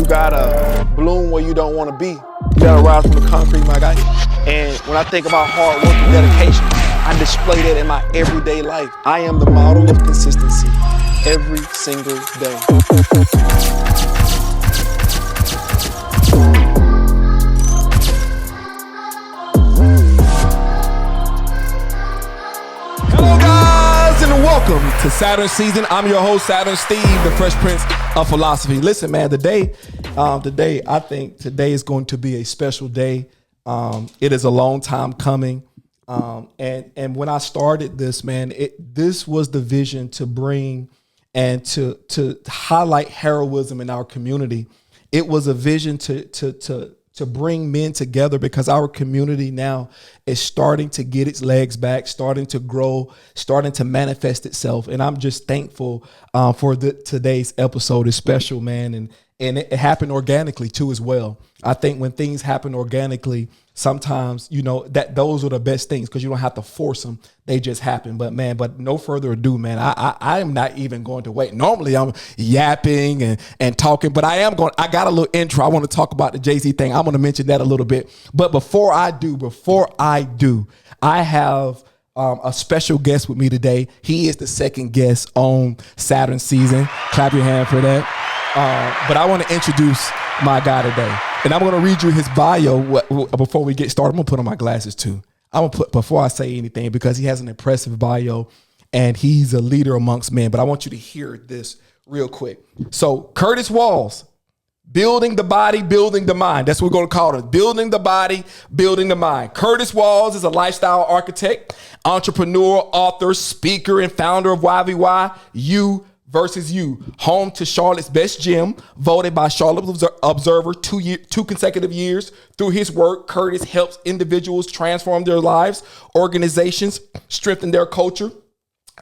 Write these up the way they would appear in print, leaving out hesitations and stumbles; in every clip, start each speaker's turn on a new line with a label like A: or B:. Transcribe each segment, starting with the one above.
A: You gotta bloom where you don't want to be. You gotta rise from the concrete, my guy. And when I think about hard work and dedication, I display that in my everyday life. I am the model of consistency every single day.
B: Hello guys, and welcome to Saturn Season. I'm your host, Saturn Steve, the Fresh Prince of Philosophy. Listen, man, today, I think today is going to be a special day. It is a long time coming. And when I started this, man, this was the vision to bring and to highlight heroism in our community. It was a vision to bring men together because our community now is starting to get its legs back, starting to grow, starting to manifest itself. And I'm just thankful for today's episode is special, man. And it happened organically too as well. I think when things happen organically, sometimes, you know, that those are the best things because you don't have to force them. They just happen. But no further ado, man, I am not even going to wait. Normally I'm yapping and talking, but I got a little intro. I want to talk about the Jay-Z thing. I'm going to mention that a little bit. But before I do, I have a special guest with me today. He is the second guest on Saturn Season. Clap your hand for that. But I want to introduce my guy today. And I'm going to read you his bio before we get started. I'm going to put on my glasses too. I'm going to put before I say anything because he has an impressive bio and he's a leader amongst men. But I want you to hear this real quick. So Curtis Walls, building the body, building the mind. That's what we're going to call it. Building the body, building the mind. Curtis Walls is a lifestyle architect, entrepreneur, author, speaker, and founder of YVY, You versus You, home to Charlotte's best gym, voted by Charlotte Observer 2 consecutive years. Through his work, Curtis helps individuals transform their lives, organizations strengthen their culture,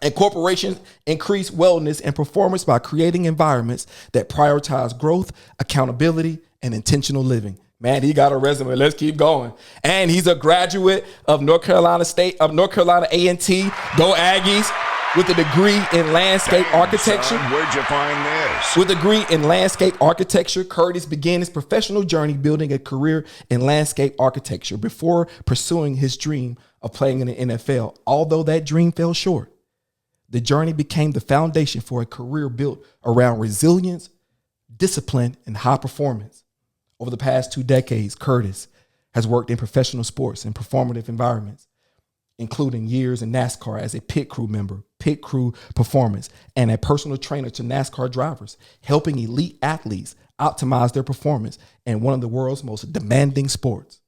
B: and corporations increase wellness and performance by creating environments that prioritize growth, accountability, and intentional living. Man, he got a resume. Let's keep going. And he's a graduate of North Carolina A&T. Go Aggies. With a degree in landscape architecture.
C: Son, where'd you find this?
B: With a degree in landscape architecture, Curtis began his professional journey building a career in landscape architecture before pursuing his dream of playing in the NFL. Although that dream fell short, the journey became the foundation for a career built around resilience, discipline, and high performance. Over the past 2 decades, Curtis has worked in professional sports and performative environments, including years in NASCAR as a pit crew member, pit crew performance, and a personal trainer to NASCAR drivers, helping elite athletes optimize their performance in one of the world's most demanding sports.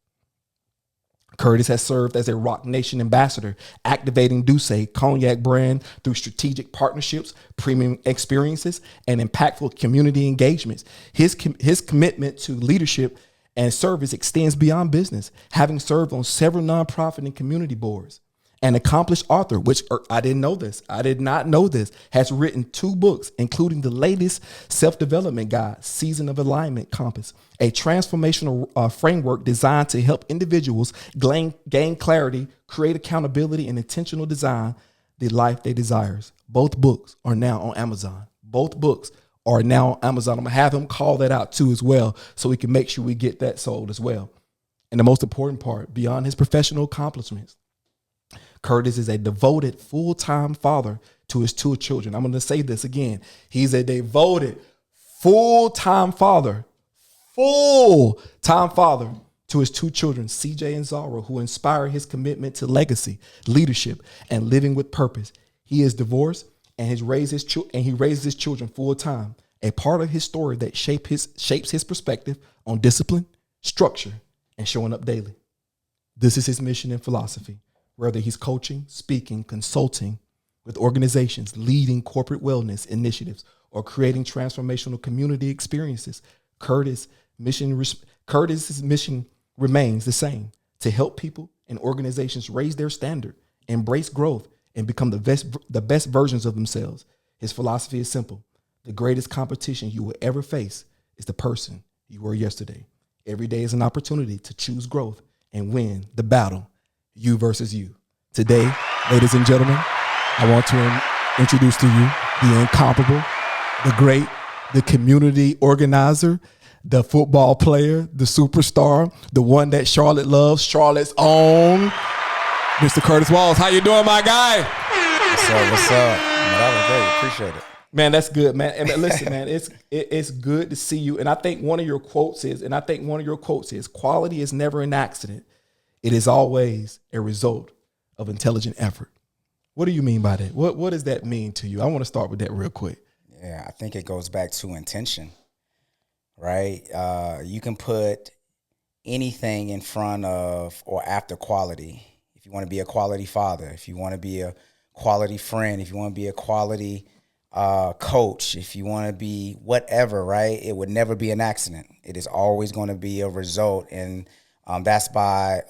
B: Curtis has served as a Rock Nation ambassador, activating Douce Cognac brand through strategic partnerships, premium experiences, and impactful community engagements. His commitment to leadership and service extends beyond business, having served on several nonprofit and community boards. An accomplished author, which I did not know this, has written 2 books, including the latest self-development guide, Season of Alignment Compass, a transformational framework designed to help individuals gain clarity, create accountability, and intentional design the life they desires. Both books are now on Amazon. I'm going to have him call that out too as well so we can make sure we get that sold as well. And the most important part, beyond his professional accomplishments, Curtis is a devoted full-time father to his 2 children. I'm going to say this again. He's a devoted full-time father to his 2 children, CJ and Zara, who inspire his commitment to legacy, leadership, and living with purpose. He is divorced and he raises his children full-time, a part of his story that shapes his perspective on discipline, structure, and showing up daily. This is his mission and philosophy. Whether he's coaching, speaking, consulting with organizations, leading corporate wellness initiatives, or creating transformational community experiences, Curtis's mission remains the same: to help people and organizations raise their standard, embrace growth, and become the best versions of themselves. His philosophy is simple: the greatest competition you will ever face is the person you were yesterday. Every day is an opportunity to choose growth and win the battle. You versus you. Today, ladies and gentlemen, I want to introduce to you the incomparable, the great, the community organizer, the football player, the superstar, the one that Charlotte loves, Charlotte's own, Mr. Curtis Walls. How you doing, my guy?
C: What's up? What's up? Man, that was great. Appreciate it.
B: Man, that's good, man. And listen, man, it's good to see you. And I think one of your quotes is, quality is never an accident. It is always a result of intelligent effort. What do you mean by that? What does that mean to you? I want to start with that real quick.
C: Yeah, I think it goes back to intention, right? You can put anything in front of or after quality. If you want to be a quality father, if you want to be a quality friend, if you want to be a quality coach, if you want to be whatever, right? It would never be an accident. It is always going to be a result, and that's by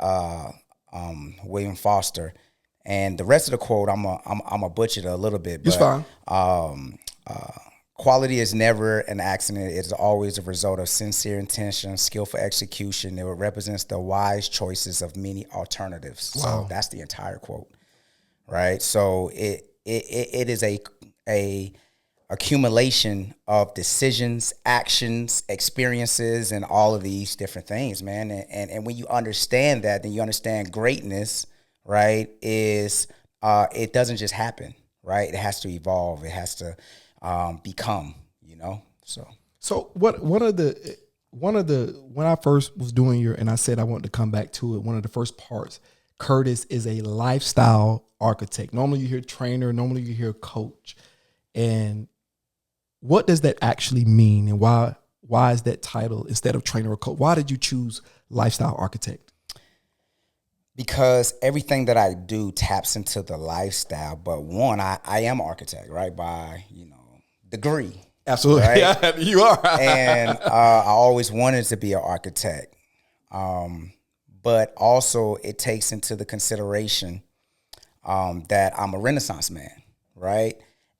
C: William Foster. And the rest of the quote, I'm a butcher it a little bit.
B: It's fine.
C: Quality is never an accident. It is always a result of sincere intention, skillful execution. It represents the wise choices of many alternatives.
B: Wow.
C: So that's the entire quote, right? So it is a accumulation of decisions, actions, experiences, and all of these different things, man. And when you understand that, then you understand greatness, right, is it doesn't just happen, right? It has to evolve. It has to become, So
B: one of the when I first was doing and I said I wanted to come back to it, one of the first parts, Curtis is a lifestyle architect. Normally you hear trainer, normally you hear coach. And what does that actually mean, and why is that title instead of trainer or coach? Why did you choose lifestyle architect?
C: Because everything that I do taps into the lifestyle. But one, I am an architect, right, by degree.
B: Absolutely,
C: right?
B: Yeah, you are.
C: And I always wanted to be an architect, but also it takes into the consideration that I'm a Renaissance man, right?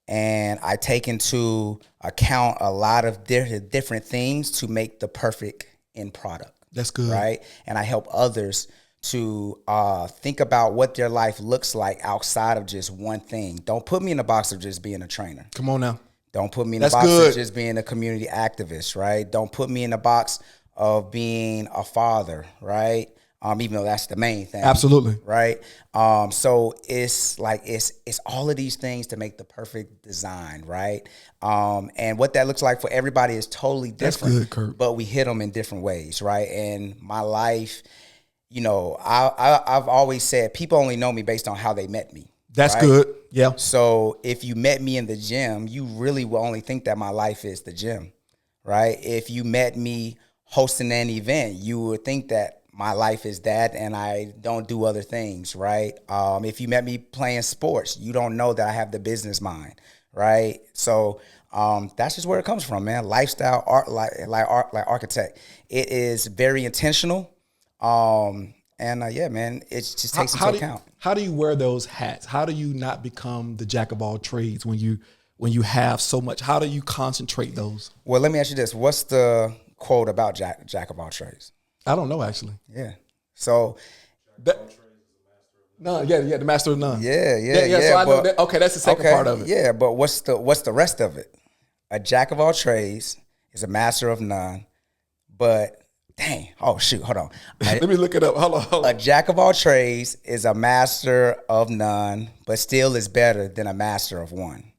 C: And I take into account a lot of different things to make the perfect end product.
B: That's good.
C: Right? And I help others to think about what their life looks like outside of just one thing. Don't put me in the box of just being a trainer.
B: Come on now.
C: Don't put me in the box of just being a community activist, right? Don't put me in the box of being a father, right? Even though that's the main thing.
B: Absolutely.
C: Right? So it's like it's all of these things to make the perfect design, right? And what that looks like for everybody is totally different.
B: That's good, Kurt.
C: But we hit them in different ways, right? And my life, I've always said people only know me based on how they met me.
B: That's
C: right?
B: good. Yeah.
C: So if you met me in the gym, you really will only think that my life is the gym, right? If you met me hosting an event, you would think that my life is that and I don't do other things, right? If you met me playing sports, you don't know that I have the business mind, right? So that's just where it comes from, man. Lifestyle, art, like architect. It is very intentional. Yeah, man, it just takes into account.
B: How do you wear those hats? How do you not become the jack of all trades when you have so much? How do you concentrate those?
C: Well, let me ask you this. What's the quote about jack of all trades?
B: I don't know, actually.
C: Yeah. So
B: the master of none.
C: Yeah.
B: So I know that. Okay, that's the second part of it.
C: Yeah, but what's the rest of it? A jack of all trades is a master of none, but dang, oh shoot, hold on.
B: Let me look it up. Hold on.
C: A jack of all trades is a master of none, but still is better than a master of one.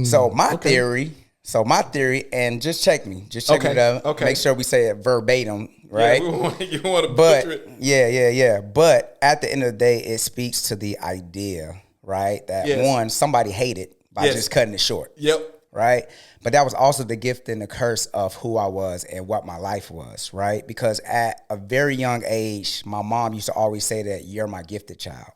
C: So my theory, and just check me it out.
B: Okay.
C: Make sure we say it verbatim, right?
B: Yeah, you want to butcher it.
C: Yeah. But at the end of the day, it speaks to the idea, right? That one, somebody hated by just cutting it short.
B: Yep.
C: Right? But that was also the gift and the curse of who I was and what my life was, right? Because at a very young age, my mom used to always say that you're my gifted child,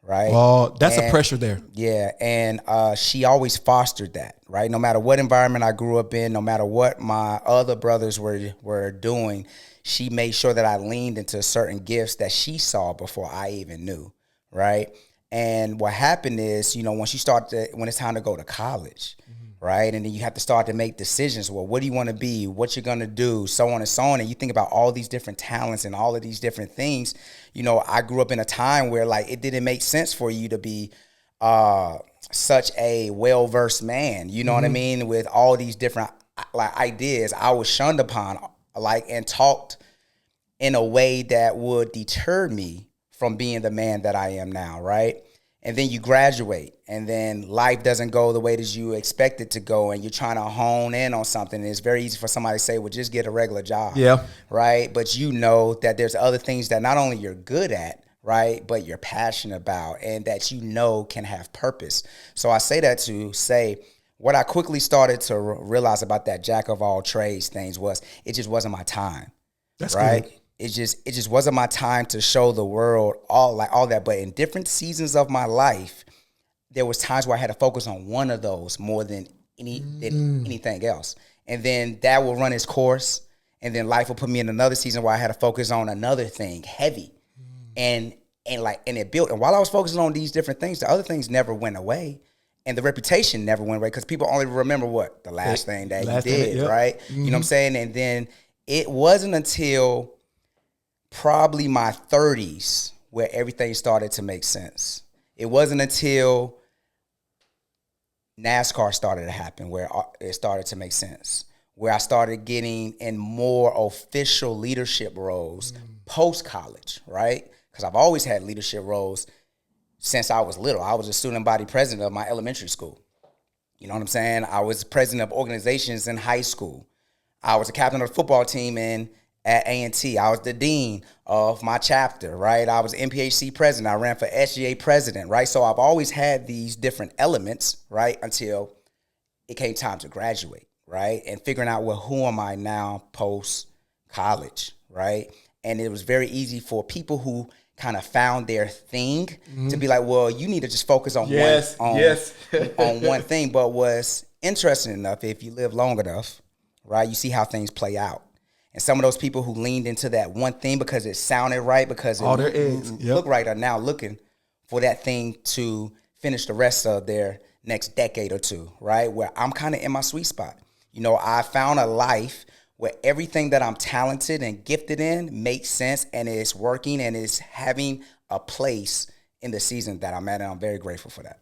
C: right?
B: Oh, that's a pressure there.
C: Yeah, and she always fostered that, right? No matter what environment I grew up in, no matter what my other brothers were doing, she made sure that I leaned into certain gifts that she saw before I even knew, right? And what happened is, when it's time to go to college, right? And then you have to start to make decisions. Well, what do you want to be? What you're going to do? So on and so on. And you think about all these different talents and all of these different things. I grew up in a time where it didn't make sense for you to be such a well-versed man. You know what I mean? With all these different ideas, I was shunned upon, and talked in a way that would deter me from being the man that I am now, right? And then you graduate, and then life doesn't go the way that you expect it to go, and you're trying to hone in on something. And it's very easy for somebody to say, well, just get a regular job, right? But you know that there's other things that not only you're good at, right, but you're passionate about, and that you know can have purpose. So I say that to say what I quickly started to realize about that jack of all trades things was it just wasn't my time.
B: That's
C: right.
B: Good.
C: It just wasn't my time to show the world all that. But in different seasons of my life, there was times where I had to focus on one of those more than anything else. And then that will run its course. And then life will put me in another season where I had to focus on another thing heavy. And it built. And while I was focusing on these different things, the other things never went away. And the reputation never went away because people only remember what? The last thing that you did, right? Mm-hmm. You know what I'm saying? And then it wasn't until probably my 30s where everything started to make sense. It wasn't until NASCAR started to happen where it started to make sense, where I started getting in more official leadership roles post-college, right? Because I've always had leadership roles since I was little. I was a student body president of my elementary school. You know what I'm saying? I was president of organizations in high school. I was a captain of the football team at A&T. I was the dean of my chapter, right? I was MPHC president. I ran for SGA president, right? So I've always had these different elements, right, until it came time to graduate, right? And figuring out, well, who am I now post-college, right? And it was very easy for people who kind of found their thing to be like, well, you need to just focus on on one thing. But what's interesting enough, if you live long enough, right, you see how things play out. And some of those people who leaned into that one thing because it sounded right, because it looked right, are now looking for that thing to finish the rest of their next decade or two, right? Where I'm kind of in my sweet spot. You know, I found a life where everything that I'm talented and gifted in makes sense and is working and is having a place in the season that I'm at, and I'm very grateful for that.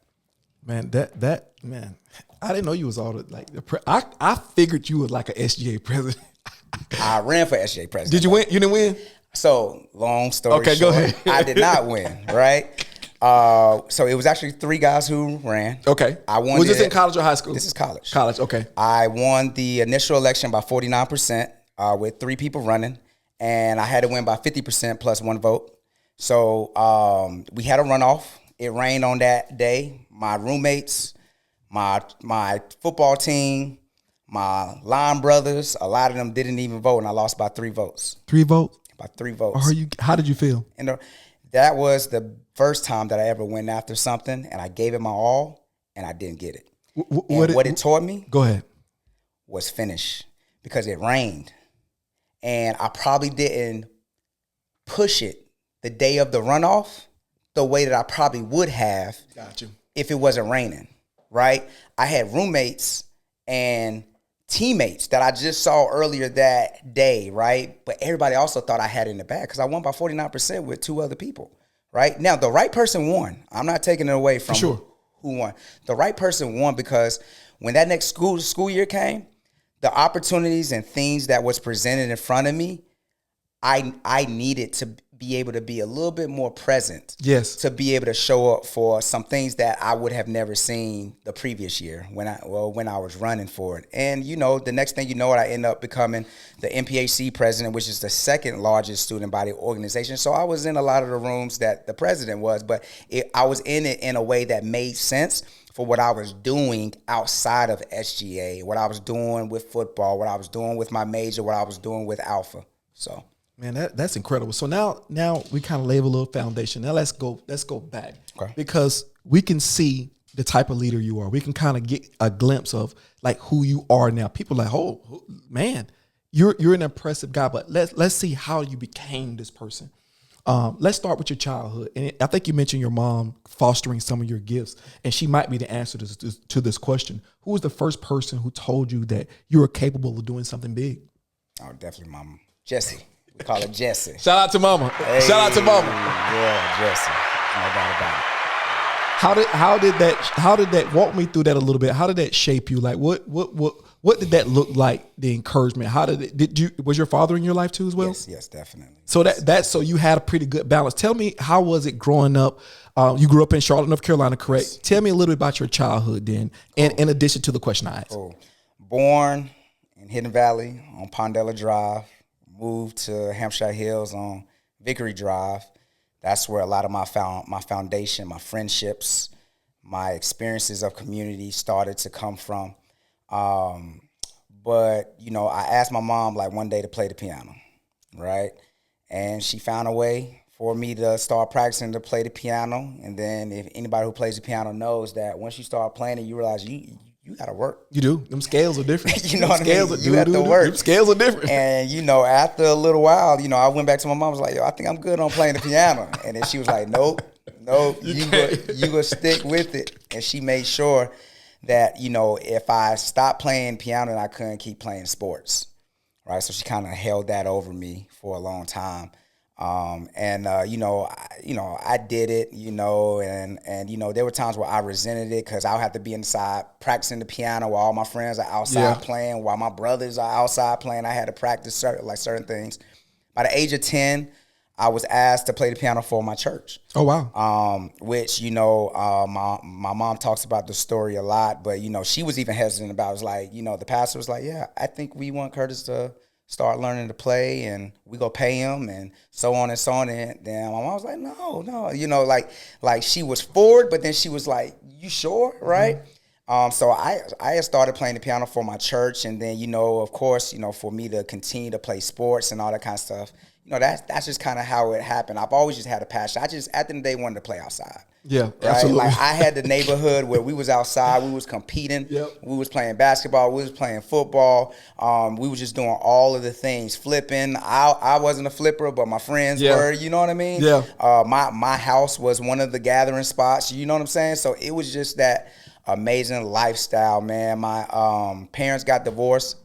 B: Man, man, I didn't know you was all I figured you was like an SGA president.
C: I ran for SGA president.
B: Did you win? You didn't win?
C: So, long story short,
B: go ahead.
C: I did not win, right? So it was actually 3 guys who ran.
B: Okay.
C: I won.
B: Was this in college or high school?
C: This is college.
B: College, okay.
C: I won the initial election by 49% with 3 people running, and I had to win by 50% plus 1 vote. So we had a runoff. It rained on that day. My roommates, my football team, my line brothers, a lot of them didn't even vote, and I lost by 3 votes.
B: 3 votes?
C: By 3 votes.
B: How did you feel?
C: And that was the first time that I ever went after something, and I gave it my all, and I didn't get it. What it taught me,
B: go ahead,
C: was finish, because it rained, and I probably didn't push it the day of the runoff the way that I probably would have if it wasn't raining, right? I had roommates and teammates that I just saw earlier that day, right? But everybody also thought I had it in the bag because I won by 49% with 2 other people, right? Now, the right person won. I'm not taking it away from who won. The right person won because when that next school year came, the opportunities and things that was presented in front of me, I needed to be able to be a little bit more present.
B: Yes.
C: To be able to show up for some things that I would have never seen the previous year when I was running for it. And, you know, the next thing you know, I end up becoming the MPHC president, which is the 2nd largest student body organization. So I was in a lot of the rooms that the president was, but I was in it in a way that made sense for what I was doing outside of SGA, what I was doing with football, what I was doing with my major, what I was doing with Alpha. So.
B: Man, that's incredible. So now we kind of lay a little foundation. Now let's go back, because we can see the type of leader you are. We can kind of get a glimpse of like who you are now. People are like, oh man, you're an impressive guy. But let's see how you became this person. Let's start with your childhood. And I think you mentioned your mom fostering some of your gifts, and she might be the answer to this question. Who was the first person who told you that you were capable of doing something big?
C: Oh, definitely Mama. Jesse. We call her Jesse.
B: Shout out to Mama. Shout out to Mama.
C: Yeah, Jesse. No doubt about it.
B: How did that walk me through that a little bit? How did that shape you? Like what did that look like? The encouragement. How was your father in your life too as well?
C: Yes, definitely.
B: So so you had a pretty good balance. Tell me, how was it growing up? You grew up in Charlotte, North Carolina, correct? Yes. Tell me a little bit about your childhood then, and in addition to the question I asked.
C: Cool. Born in Hidden Valley on Pondella Drive, moved to Hampshire Hills on Vickery Drive. That's where a lot of my foundation, my friendships, my experiences of community started to come from. But, I asked my mom like one day to play the piano, right? And she found a way for me to start practicing to play the piano. And then if anybody who plays the piano knows that once you start playing it, you realize you got to work.
B: You do. Them scales are different.
C: You know what I mean? You have to work.
B: Them scales are different.
C: And, after a little while, I went back to my mom, was like, yo, I think I'm good on playing the piano. And then she was like, nope, you go stick with it. And she made sure that, if I stopped playing piano, then I couldn't keep playing sports, right? So she kind of held that over me for a long time. I did it, and there were times where I resented it because I would have to be inside practicing the piano while all my friends are outside playing, while my brothers are outside playing. I had to practice certain things. By the age of 10, I was asked to play the piano for my church.
B: Oh, wow.
C: Which, my mom talks about the story a lot, but, she was even hesitant about it. It was like, the pastor was like, yeah, I think we want Curtis to start learning to play and we go pay him and so on and so on. And then my mom was like, no, like she was forward, but then she was like, you sure, right? Mm-hmm. So I had started playing the piano for my church, and then, of course, for me to continue to play sports and all that kind of stuff, that's just kind of how it happened. I've always just had a passion. I just, at the end of the day, wanted to play outside.
B: Yeah,
C: right?
B: absolutely.
C: Like I had the neighborhood where we was outside, we was competing, we was playing basketball, we was playing football, we was just doing all of the things, flipping. I wasn't a flipper, but my friends were, you know what I mean?
B: Yeah.
C: My house was one of the gathering spots, you know what I'm saying? So it was just that amazing lifestyle, man. My parents got divorced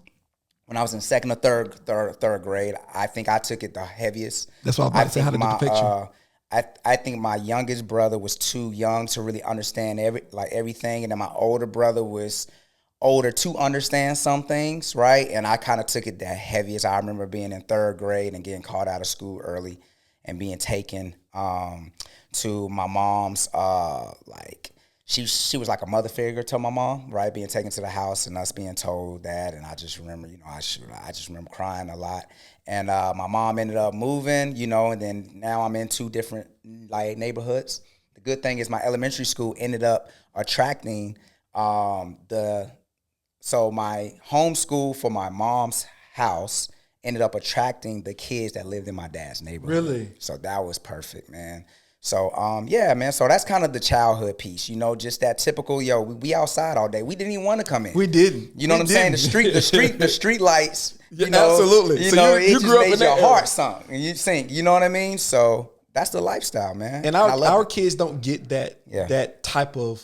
C: when I was in second or third grade. I think I took it the heaviest.
B: That's what I was about to say. How did it affect you?
C: I think my youngest brother was too young to really understand everything, and then my older brother was older to understand some things, right? And I kind of took it the heaviest. I remember being in third grade and getting called out of school early and being taken to my mom's She was like a mother figure to my mom, right? Being taken to the house and us being told that, and I just remember, I just remember crying a lot. And my mom ended up moving, and then now I'm in two different neighborhoods. The good thing is my elementary school ended up attracting so my home school for my mom's house ended up attracting the kids that lived in my dad's neighborhood.
B: Really?
C: So that was perfect, man. So, yeah, man. So that's kind of the childhood piece, just that typical, we outside all day. We didn't even want to come in.
B: We didn't.
C: You know what I'm saying? The street lights,
B: absolutely.
C: So
B: you
C: it
B: grew
C: just
B: up
C: made
B: in
C: your heart sunk and you think, you know what I mean? So that's the lifestyle, man.
B: And our kids don't get that type of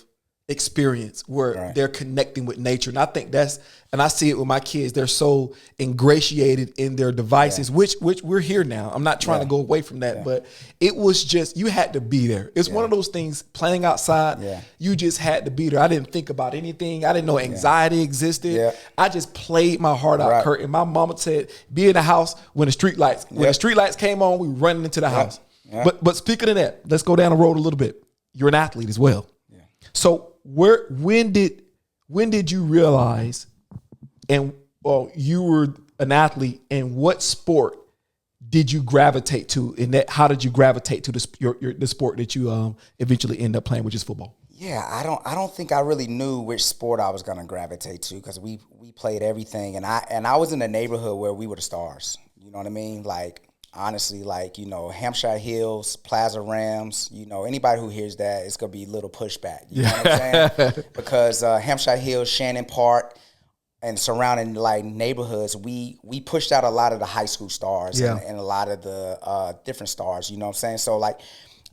B: experience where they're connecting with nature. And I think and I see it with my kids. They're so ingratiated in their devices, which we're here now. I'm not trying to go away from that, but it was just, you had to be there. It's one of those things, playing outside, you just had to be there. I didn't think about anything. I didn't know anxiety existed. Yeah. I just played my heart out, Kurt. And my mama said, be in the house when the street lights came on, we running into the house. Yeah. But speaking of that, let's go down the road a little bit. You're an athlete as well. Yeah. So when did you realize you were an athlete, and what sport did you gravitate to? And how did you gravitate to the sport that you eventually end up playing, which is football?
C: Yeah, I don't think I really knew which sport I was gonna gravitate to, because we played everything, and I was in a neighborhood where we were the stars. You know what I mean? Honestly, Hampshire Hills, Plaza Rams, anybody who hears that, it's going to be a little pushback. You know what I'm saying? Because Hampshire Hills, Shannon Park, and surrounding neighborhoods, we pushed out a lot of the high school stars and a lot of the different stars, you know what I'm saying? So,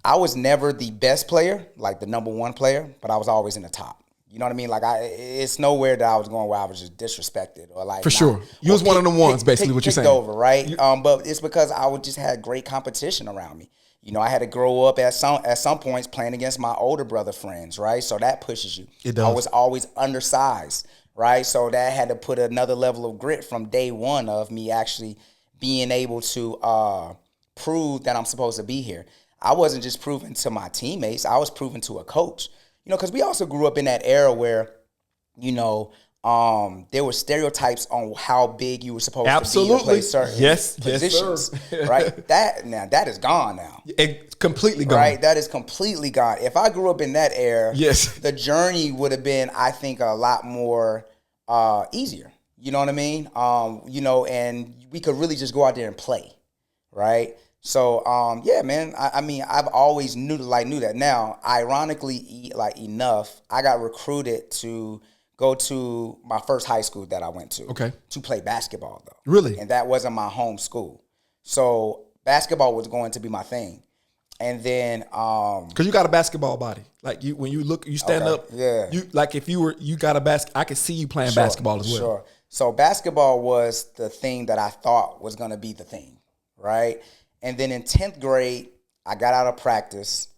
C: I was never the best player, the number one player, but I was always in the top. You know what I mean? It's nowhere that I was going where I was just disrespected or
B: For sure. You was one of the ones, basically, what you're saying.
C: Over, right? But it's because I would just had great competition around me. You know, I had to grow up at some points playing against my older brother friends, right? So that pushes you.
B: It does.
C: I was always undersized, right? So that had to put another level of grit from day one of me actually being able to prove that I'm supposed to be here. I wasn't just proving to my teammates, I was proving to a coach. You know, because we also grew up in that era where, you know, there were stereotypes on how big you were supposed to be to play certain positions,
B: yes,
C: right? That is gone now.
B: It's completely gone.
C: Right, that is completely gone. If I grew up in that era,
B: Yes.
C: the journey would have been, I think, a lot more easier. You know what I mean? You know, and we could really just go out there and play, right? So, yeah, man. I mean, I've always knew that. Now, ironically, enough, I got recruited to go to my first high school that I went to.
B: Okay.
C: To play basketball, though.
B: Really?
C: And that wasn't my home school. So basketball was going to be my thing. And then,
B: because you got a basketball body, like you when you look, you stand up.
C: Yeah.
B: You like if you got a I could see you playing basketball as well.
C: Sure. So basketball was the thing that I thought was going to be the thing, right? And then in 10th grade, I got out of practice,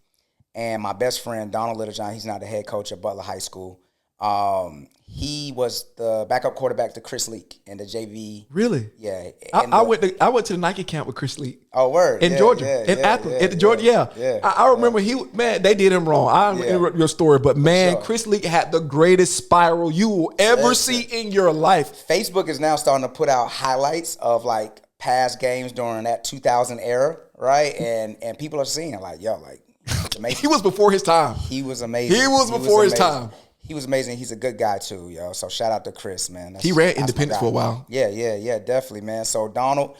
C: and my best friend, Donald Littlejohn, he's now the head coach at Butler High School. He was the backup quarterback to Chris Leak in the JV.
B: Really?
C: Yeah.
B: I went to the Nike camp with Chris Leak.
C: Oh, word.
B: In Georgia, in Athens, at the Georgia. Yeah. I remember they did him wrong. I don't interrupt your story, but man, Chris Leak had the greatest spiral you will ever see in your life.
C: Facebook is now starting to put out highlights of like past games during that 2000 era, right? And people are seeing like, yo, like, it's amazing.
B: He was before his time.
C: He was amazing.
B: He was before his time.
C: He was amazing. He's a good guy too, yo. So shout out to Chris, man.
B: He ran independence for a while.
C: Yeah, definitely, man. So Donald,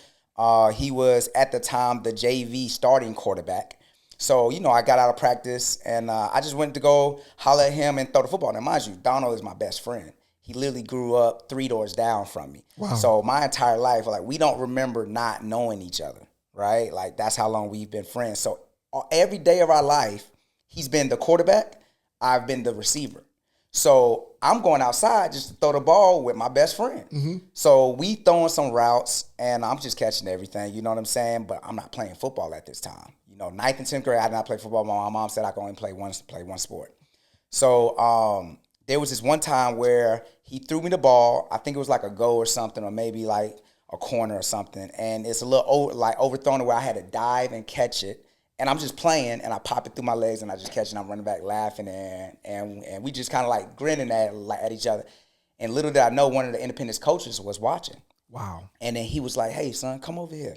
C: he was at the time the JV starting quarterback. So, you know, I got out of practice and I just went to go holler at him and throw the football. Now, mind you, Donald is my best friend. He literally grew up 3 doors down from me.
B: Wow.
C: So my entire life, like, we don't remember not knowing each other, right? Like, that's how long we've been friends. So every day of our life, he's been the quarterback. I've been the receiver. So I'm going outside just to throw the ball with my best friend. Mm-hmm. So we throwing some routes, and I'm just catching everything. You know what I'm saying? But I'm not playing football at this time. You know, 9th and 10th grade, I did not play football. My mom said I could only play one sport. So there was this one time where he threw me the ball. I think it was like a goal or something, or maybe like a corner or something. And it's a little overthrown where I had to dive and catch it. And I'm just playing, and I pop it through my legs, and I just catch it, and I'm running back laughing, and we just kind of like grinning at each other. And little did I know, one of the independence coaches was watching.
B: Wow.
C: And then he was like, hey, son, come over here.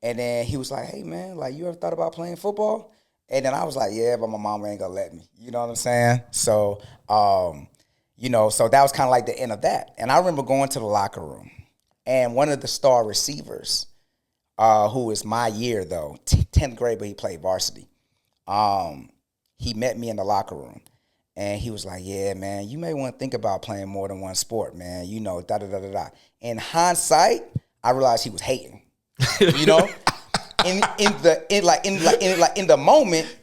C: And then he was like, hey, man, like, you ever thought about playing football? And then I was like, yeah, but my mom ain't gonna let me. You know what I'm saying? So, you know, so that was kind of like the end of that. And I remember going to the locker room, and one of the star receivers, who was my year, though, 10th grade, but he played varsity. He met me in the locker room, and he was like, yeah, man, you may want to think about playing more than one sport, man. You know, da-da-da-da-da. In hindsight, I realized he was hating, you know? in the moment,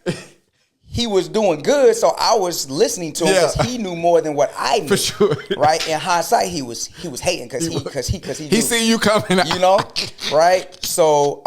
C: he was doing good, so I was listening to him because he knew more than what I knew.
B: For sure.
C: Right? In hindsight, he was hating because he
B: seen you coming out.
C: You know? Right? So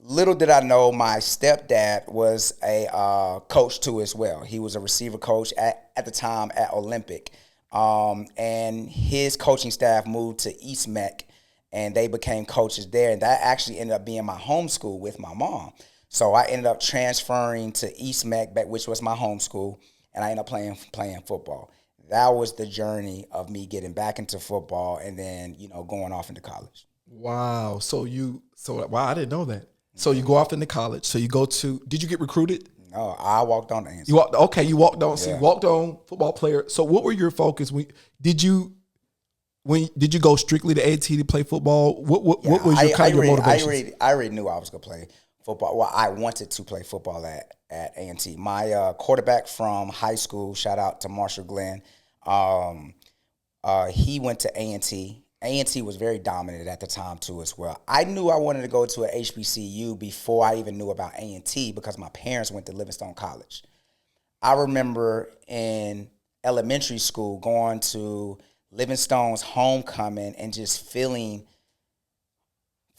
C: little did I know, my stepdad was a coach too as well. He was a receiver coach at the time at Olympic. And his coaching staff moved to East Meck, and they became coaches there. And that actually ended up being my home school with my mom. So I ended up transferring to East Meck, which was my home school, and I ended up playing football. That was the journey of me getting back into football and then, you know, going off into college.
B: Wow. Wow, I didn't know that. So you go off into college. So you go to, did you get recruited?
C: No, I walked on the answer.
B: You walked on. So
C: Yeah.
B: you walked on, football player. So what were your focus? Did you go strictly to AT to play football? What was your motivation?
C: I already knew I was gonna play football. Well, I wanted to play football at A&T. My quarterback from high school, shout out to Marshall Glenn, he went to A&T. A&T was very dominant at the time too as well. I knew I wanted to go to a HBCU before I even knew about A&T because my parents went to Livingstone College. I remember in elementary school going to Livingstone's homecoming and just feeling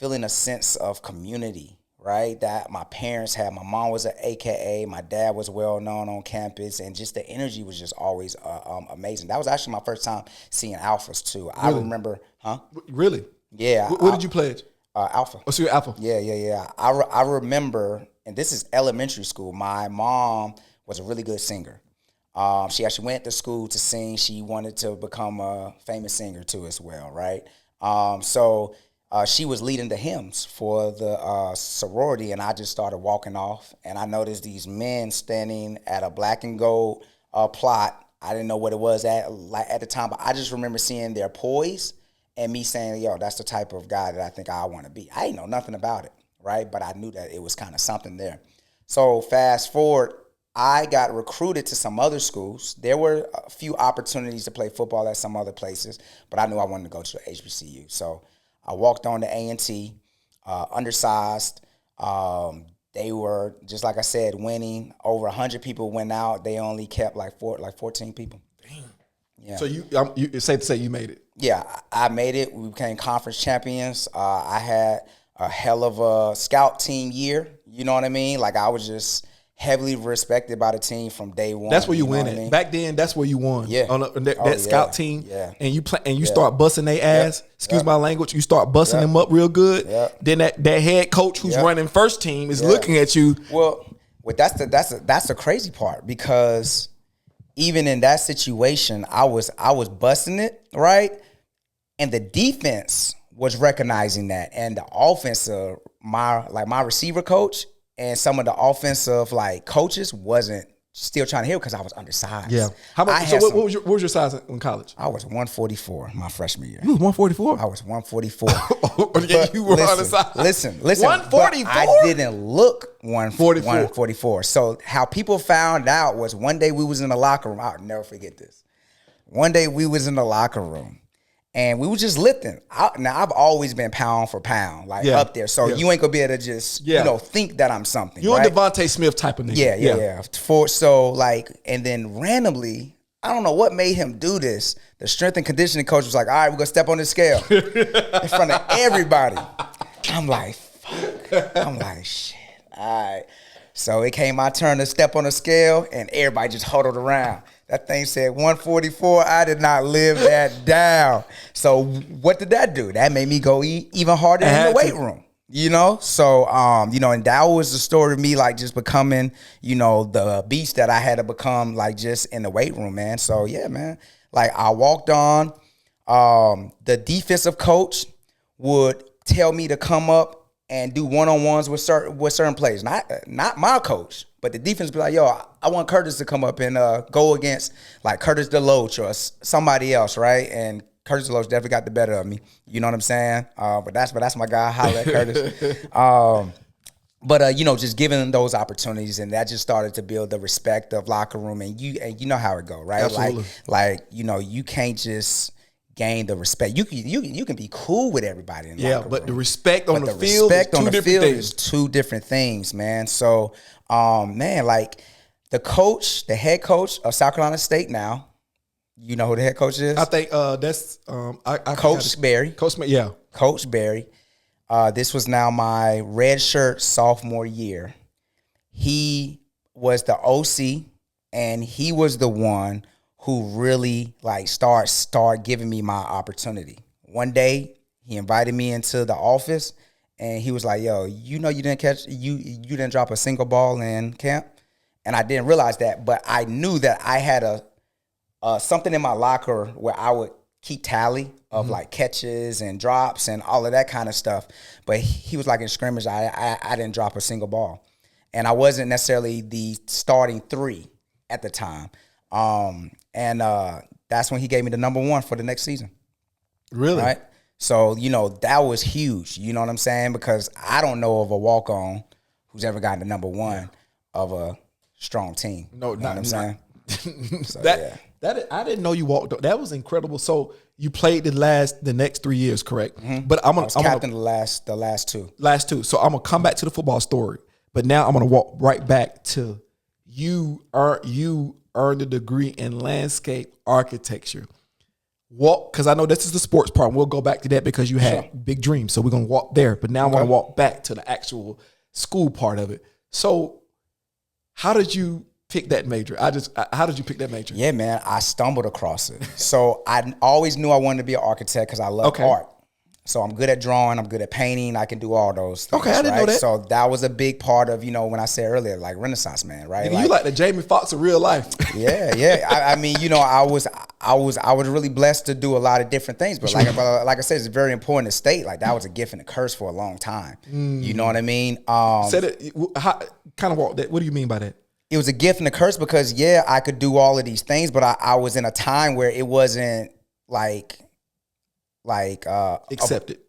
C: a sense of community, right? That my parents had. My mom was an AKA. My dad was well known on campus, and just the energy was just always amazing. That was actually my first time seeing alphas too. I remember,
B: Really?
C: Yeah.
B: What did you pledge?
C: Alpha.
B: Oh, so you're Alpha.
C: Yeah. I remember, and this is elementary school. My mom was a really good singer. She actually went to school to sing. She wanted to become a famous singer too as well, right? So she was leading the hymns for the sorority, and I just started walking off, and I noticed these men standing at a black and gold plot. I didn't know what it was at the time, but I just remember seeing their poise and me saying, yo, that's the type of guy that I think I want to be. I didn't know nothing about it, right? But I knew that it was kind of something there. So fast forward, I got recruited to some other schools. There were a few opportunities to play football at some other places, but I knew I wanted to go to the HBCU. So I walked on to A&T, undersized. They were, just like I said, winning. Over 100 people went out. They only kept like 14 people.
B: Damn.
C: Yeah.
B: So it's safe to say you made it.
C: Yeah, I made it. We became conference champions. I had a hell of a scout team year. You know what I mean? Like, I was just heavily respected by the team from day one.
B: That's where you
C: know
B: win
C: what
B: it.
C: I mean?
B: Back then, that's where you won.
C: Yeah.
B: On that scout team.
C: Yeah.
B: And you start busting their ass. Excuse my language. You start busting them up real good.
C: Yep.
B: Then that head coach who's running first team is looking at you.
C: Well, that's the crazy part, because even in that situation, I was busting it, right? And the defense was recognizing that, and the offensive, my receiver coach and some of the offensive coaches wasn't still trying to hear, because I was undersized.
B: Yeah. How much? So what was your size in college?
C: I was 144 my freshman year.
B: You was 144.
C: I was 144.
B: Yeah, you were undersized.
C: Listen.
B: 144?
C: I didn't look 144. So how people found out was, one day we was in the locker room. I'll never forget this. One day we was in the locker room, and we were just lifting. Now, I've always been pound for pound, up there. So you ain't gonna be able to just think that I'm something.
B: You're
C: right?
B: a Devontae Smith type of nigga.
C: Yeah. And then randomly, I don't know what made him do this. The strength and conditioning coach was like, all right, we're gonna step on this scale in front of everybody. I'm like, fuck. I'm like, shit. All right. So it came my turn to step on the scale, and everybody just huddled around. That thing said 144. I did not live that down. So what did that do? That made me go even harder in the weight room. So, and that was the story of me, just becoming, the beast that I had to become, just in the weight room, man. So, yeah, man, I walked on. The defensive coach would tell me to come up and do one-on-ones with certain players. Not my coach, but the defense be like, yo, I want Curtis to come up and go against, Curtis DeLoach or somebody else, right? And Curtis DeLoach definitely got the better of me. You know what I'm saying? But that's my guy. Holla at Curtis. Just giving them those opportunities, and that just started to build the respect of locker room. And you know how it go, right?
B: Absolutely.
C: You can't just gain the respect. You can be cool with everybody in the locker room.
B: But the respect on the field is
C: two different things, man. So, the head coach of South Carolina State now. You know who the head coach is?
B: I think that's
C: Coach Berry.
B: Coach
C: Berry. This was now my red shirt sophomore year. He was the OC, and he was the one who really start giving me my opportunity. One day he invited me into the office, and he was like, "Yo, you didn't drop a single ball in camp," and I didn't realize that, but I knew that I had something in my locker where I would keep tally of catches and drops and all of that kind of stuff. But he was like, in scrimmage, I didn't drop a single ball, and I wasn't necessarily the starting three at the time. And that's when he gave me the number 1 for the next season.
B: Really?
C: Right? So, that was huge. You know what I'm saying? Because I don't know of a walk-on who's ever gotten the number 1 of a strong team.
B: No,
C: you know what I'm saying?
B: So, that I didn't know you walked up. That was incredible. So you played the next 3 years, correct? Mm-hmm. But I'm
C: captain the last two.
B: Last two. So I'm gonna come back to the football story. But now I'm gonna walk right back to you earned a degree in landscape architecture. Because I know this is the sports part. We'll go back to that because you had big dreams. So we're gonna walk there. But now I want to walk back to the actual school part of it. So how did you pick that major? How did you pick that major?
C: Yeah, man, I stumbled across it. So I always knew I wanted to be an architect because I love art. So I'm good at drawing. I'm good at painting. I can do all those things.
B: Okay, I didn't know that.
C: So that was a big part of, when I said earlier, like Renaissance man, right?
B: You like the Jamie Foxx of real life.
C: Yeah. I mean, I was really blessed to do a lot of different things. But like I said, it's very important to state, like that was a gift and a curse for a long time. You know what I mean?
B: Said it. Kind of walk that. What do you mean by that?
C: It was a gift and a curse because I could do all of these things, but I was in a time where it wasn't accepted.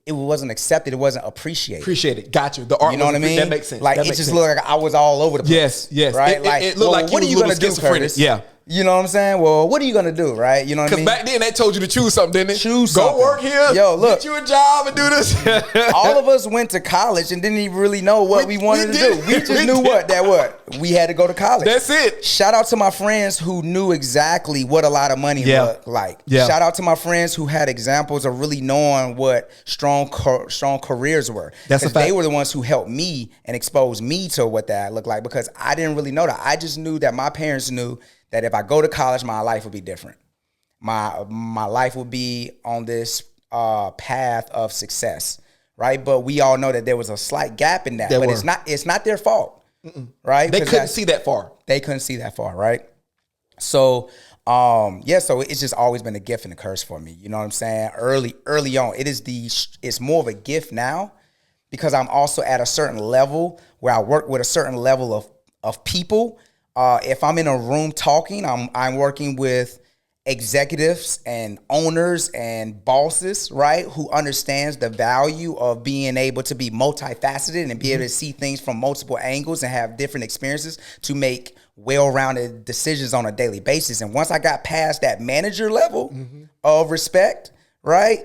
C: It wasn't accepted. It wasn't appreciated.
B: Appreciated. Got you. The art.
C: You know what I mean?
B: That makes sense.
C: Like it just looked like I was all over the place.
B: Yes.
C: Right.
B: It looked like
C: what are you gonna do, Curtis?
B: Yeah.
C: You know what I'm saying? Well, what are you gonna do, right? You know what I mean?
B: Because back then they told you to choose something, didn't they?
C: Choose
B: Go
C: something.
B: work here.
C: Yo, look.
B: Get you a job and do this.
C: All of us went to college and didn't even really know what we wanted to do. We just knew what we had to go to college.
B: That's it.
C: Shout out to my friends who knew exactly what a lot of money looked like.
B: Yeah.
C: Shout out to my friends who had examples of really knowing what strong careers were.
B: That's a fact.
C: They were the ones who helped me and exposed me to what that looked like because I didn't really know that. I just knew that my parents knew that if I go to college, my life would be different. My life would be on this path of success, right? But we all know that there was a slight gap in that. It's not their fault, right?
B: They couldn't see that far.
C: They couldn't see that far, right? So, so it's just always been a gift and a curse for me. You know what I'm saying? Early on, it's more of a gift now because I'm also at a certain level where I work with a certain level of people. If I'm in a room talking, I'm working with executives and owners and bosses, right? Who understands the value of being able to be multifaceted and be able to see things from multiple angles and have different experiences to make well-rounded decisions on a daily basis. And once I got past that manager level of respect, right?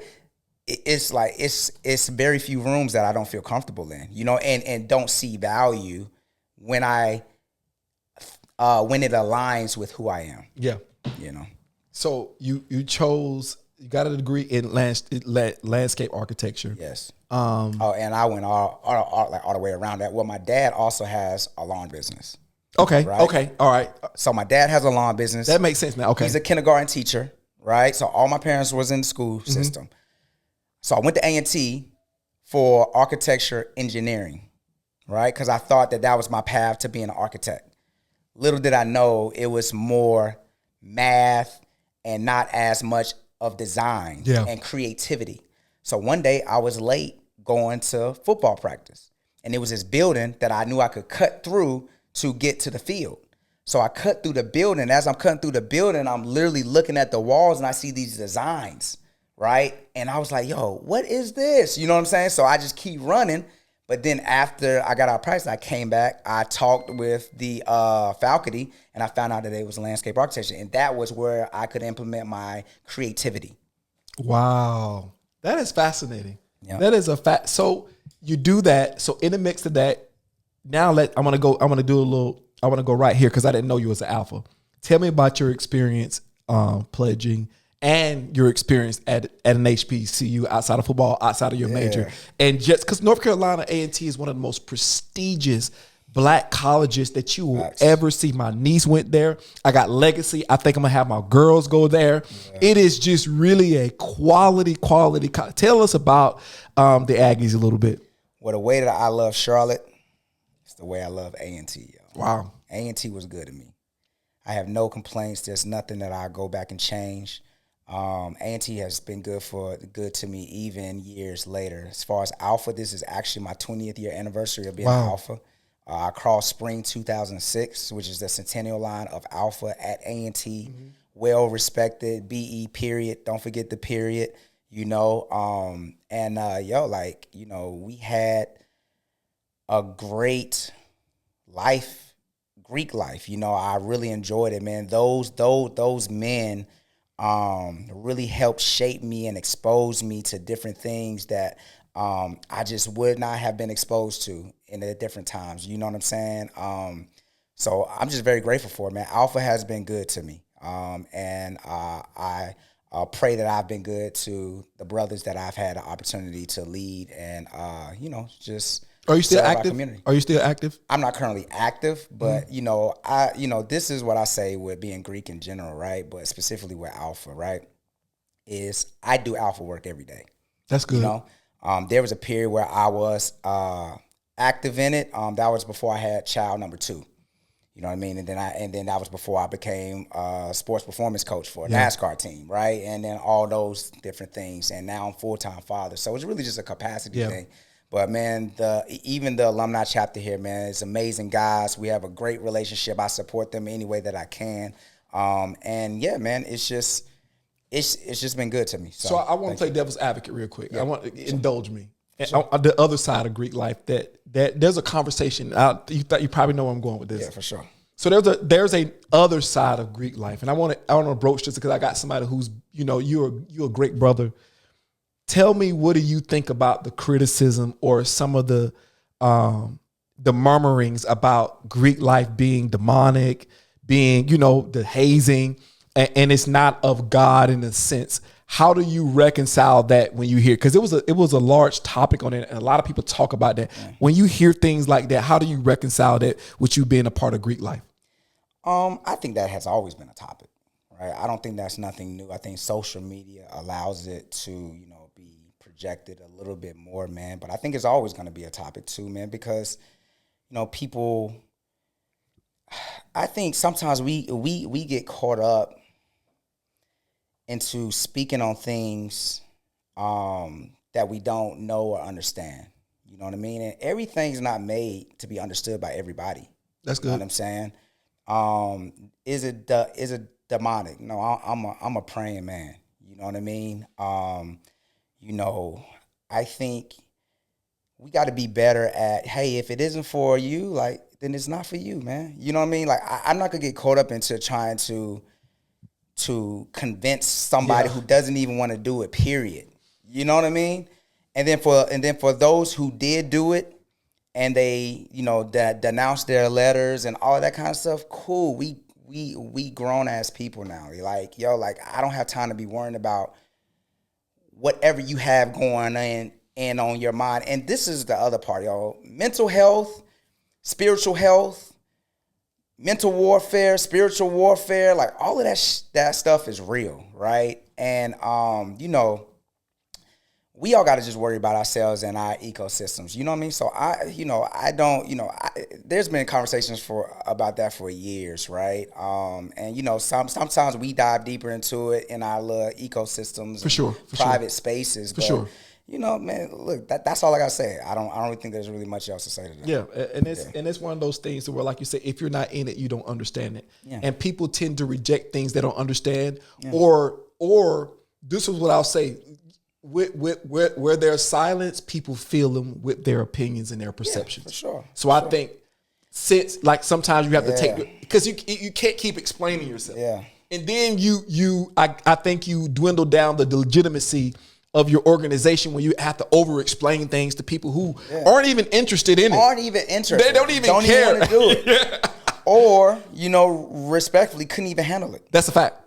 C: It's like, it's very few rooms that I don't feel comfortable in, and don't see value when it aligns with who I am.
B: Yeah. So you got a degree in landscape architecture.
C: Yes.
B: Um,
C: and I went all the way around that. Well, my dad also has a lawn business.
B: Okay.
C: Right?
B: Okay. All right.
C: So my dad has a lawn business.
B: That makes sense now. Okay.
C: He's a kindergarten teacher, right? So all my parents was in the school system. So I went to A&T for architecture engineering, right? Because I thought that was my path to being an architect. Little did I know it was more math and not as much of design and creativity. So one day I was late going to football practice. And it was this building that I knew I could cut through to get to the field. So I cut through the building. As I'm cutting through the building, I'm literally looking at the walls and I see these designs, right? And I was like, yo, what is this? You know what I'm saying? So I just keep running. But then after I got out of practice, I came back, I talked with the faculty, and I found out that it was landscape architecture. And that was where I could implement my creativity.
B: Wow. That is fascinating.
C: Yeah.
B: That is a fact. So you do that. So in the mix of that, now I want to go right here because I didn't know you was an alpha. Tell me about your experience pledging and your experience at an HBCU outside of football, outside of your major. And just because North Carolina A&T is one of the most prestigious Black colleges that you will ever see. My niece went there. I got legacy. I think I'm going to have my girls go there. Yeah. It is just really a quality. Tell us about the Aggies a little bit.
C: Well, the way that I love Charlotte is the way I love A&T. Yo.
B: Wow.
C: A&T was good to me. I have no complaints. There's nothing that I go back and change. A&T has been good to me even years later. As far as Alpha, this is actually my 20th year anniversary of being an Alpha. I crossed spring 2006, which is the centennial line of Alpha at A&T. Well respected, BE period. Don't forget the period, we had a great life, Greek life. I really enjoyed it, man. Those men really helped shape me and expose me to different things that I just would not have been exposed to in the different times. You know what I'm saying? So I'm just very grateful for it, man. Alpha has been good to me. And I pray that I've been good to the brothers that I've had the opportunity to lead and, just
B: Are you still
C: serve our
B: active?
C: community.
B: Are you still active?
C: I'm not currently active, but this is what I say with being Greek in general, right? But specifically with Alpha, right? Is I do Alpha work every day.
B: That's good.
C: You know, there was a period where I was active in it. That was before I had child number 2. You know what I mean? And then that was before I became a sports performance coach for a NASCAR team, right? And then all those different things. And now I'm full-time father. So it's really just a capacity thing. But man, even the alumni chapter here, man, it's amazing guys. We have a great relationship. I support them any way that I can. And yeah, man, it's just been good to me. So
B: I want to play devil's advocate real quick. I want to indulge me. The other side of Greek life, that there's a conversation. You probably know where I'm going with this.
C: Yeah, for sure.
B: So there's a other side of Greek life, and I want to broach this because I got somebody who's you're a great brother. Tell me, what do you think about the criticism or some of the murmurings about Greek life being demonic, being the hazing, and it's not of God in a sense? How do you reconcile that when you hear? Because it was a large topic on it, and a lot of people talk about that. Yeah. When you hear things like that, how do you reconcile that with you being a part of Greek life?
C: I think that has always been a topic, right? I don't think that's nothing new. I think social media allows it to, be projected a little bit more, man. But I think it's always going to be a topic too, man, because, people. I think sometimes we get caught up into speaking on things that we don't know or understand. You know what I mean? And everything's not made to be understood by everybody.
B: That's good.
C: You know what I'm saying? Is it demonic? No, I'm a praying man. You know what I mean? I think we got to be better at, hey, if it isn't for you, then it's not for you, man. You know what I mean? I'm not gonna get caught up into trying to convince somebody who doesn't even want to do it, period. You know what I mean? And then for those who did do it and they, that denounced their letters and all that kind of stuff, cool. We grown ass people now. I don't have time to be worrying about whatever you have going in on your mind. And this is the other part, y'all. Mental health, spiritual health, mental warfare, spiritual warfare, all of that stuff is real, right? And we all got to just worry about ourselves and our ecosystems. You know what I mean? So there's been conversations about that for years, right? And sometimes we dive deeper into it in our little ecosystems, for private spaces,
B: for sure.
C: Man, look, that's all I gotta say. I don't really think there's really much else to say to that.
B: Yeah, and it's one of those things where, like you say, if you're not in it, you don't understand it. Yeah. And people tend to reject things they don't understand. Yeah. Or this is what I'll say. Where there's silence, people feel them with their opinions and their perceptions.
C: Yeah, for sure.
B: So I think since sometimes you have to take, because you can't keep explaining yourself.
C: Yeah.
B: And then I think you dwindle down the legitimacy of your organization when you have to over-explain things to people who aren't even interested in it.
C: Aren't even interested.
B: They don't even care.
C: Even want to do it. Or, respectfully couldn't even handle it.
B: That's a fact.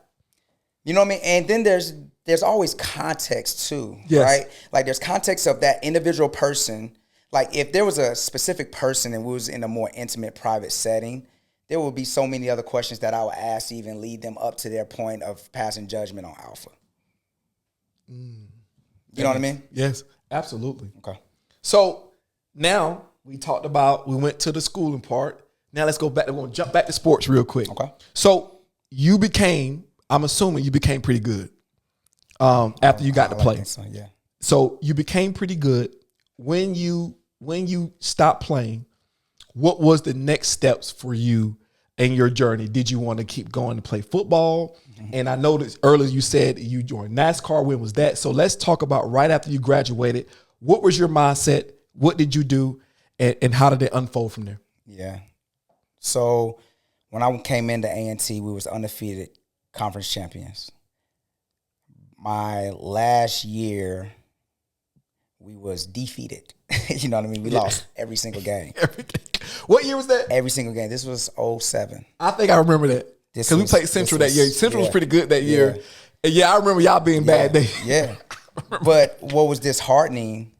C: You know what I mean? And then there's always context too, right? There's context of that individual person. If there was a specific person and we was in a more intimate, private setting, there would be so many other questions that I would ask to even lead them up to their point of passing judgment on Alpha. You know what I mean?
B: Yes, absolutely.
C: Okay.
B: So now we went to the schooling part. Now let's go back. We're going to jump back to sports real quick.
C: Okay.
B: So I'm assuming you became pretty good after you got to play.
C: So, yeah.
B: So you became pretty good. When you stopped playing, what was the next steps for you in your journey? Did you want to keep going to play football? Mm-hmm. And I noticed earlier you said you joined NASCAR. When was that? So let's talk about right after you graduated. What was your mindset? What did you do? And how did it unfold from there?
C: Yeah. So when I came into A&T, we was undefeated conference champions. My last year, we was defeated. You know what I mean? We lost every single game.
B: What year was that?
C: Every single game. This was 2007.
B: I think I remember that. Because we played Central that year. Central was pretty good that year. And I remember y'all being bad.
C: Yeah. But what was disheartening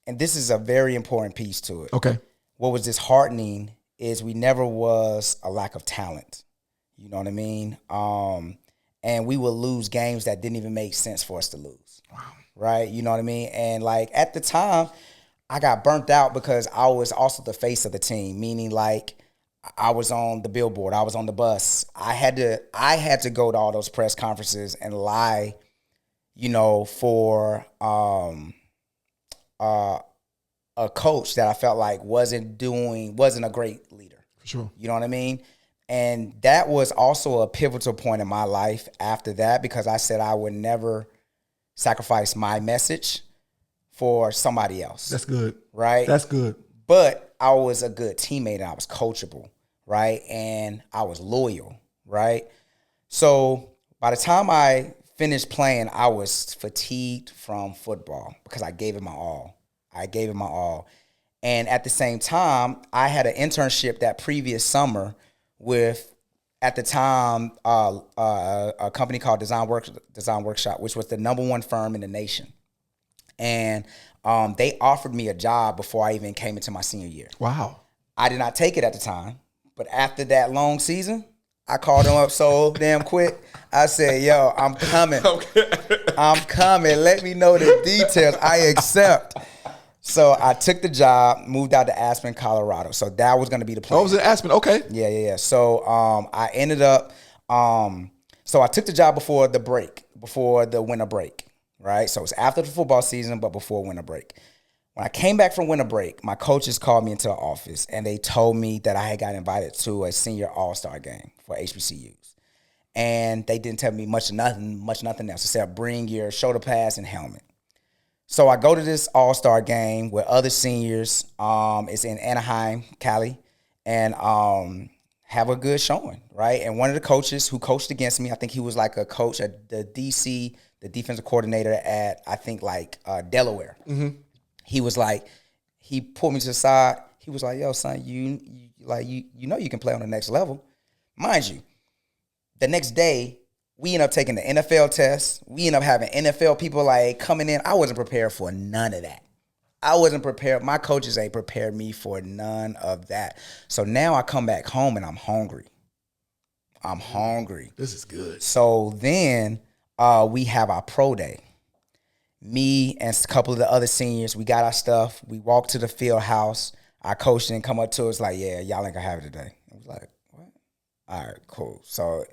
C: and this is a very important piece to it.
B: Okay.
C: What was disheartening is we never was a lack of talent. You know what I mean? And we would lose games that didn't even make sense for us to lose. Wow. Right? You know what I mean? And like at the time, I got burnt out because I was also the face of the team, meaning like I was on the billboard, I was on the bus. I had to go to all those press conferences and lie, you know, for a coach that I felt like wasn't a great leader.
B: For sure.
C: You know what I mean? And that was also a pivotal point in my life after that, because I said I would never sacrifice my message for somebody else.
B: That's good.
C: Right?
B: That's good.
C: But I was a good teammate and I was coachable, right? And I was loyal, right? So by the time I finished playing, I was fatigued from football because I gave it my all. And at the same time, I had an internship that previous summer with, at the time, a company called Design Workshop, which was the #1 firm in the nation. And they offered me a job before I even came into my senior year.
B: Wow.
C: I did not take it at the time, but after that long season, I called them up so damn quick. I said, yo, I'm coming. Okay. I'm coming. Let me know the details. I accept. So I took the job, moved out to Aspen, Colorado. So that was going to be the plan.
B: Oh, it was in Aspen. Okay.
C: Yeah. So I ended up, so I took the job before the winter break, right? So it was after the football season, but before winter break. When I came back from winter break, my coaches called me into the office and they told me that I had got invited to a senior all-star game for HBCUs. And they didn't tell me much nothing else. They said, bring your shoulder pads and helmet. So I go to this all-star game with other seniors. It's in Anaheim, Cali, and have a good showing, right? And one of the coaches who coached against me, I think he was like a coach at the DC, the defensive coordinator at, I think, like Delaware. Mm-hmm. He was like, he pulled me to the side. He was like, yo, son, you know you can play on the next level. Mind you, the next day, we end up taking the NFL test. We end up having NFL people like coming in. I wasn't prepared for none of that. I wasn't prepared. My coaches ain't prepared me for none of that. So now I come back home and I'm hungry.
B: This is good.
C: So then we have our pro day. Me and a couple of the other seniors, we got our stuff. We walked to the field house. Our coach didn't come up to us like, yeah, y'all ain't gonna have it today. I was like, what? All right, cool. So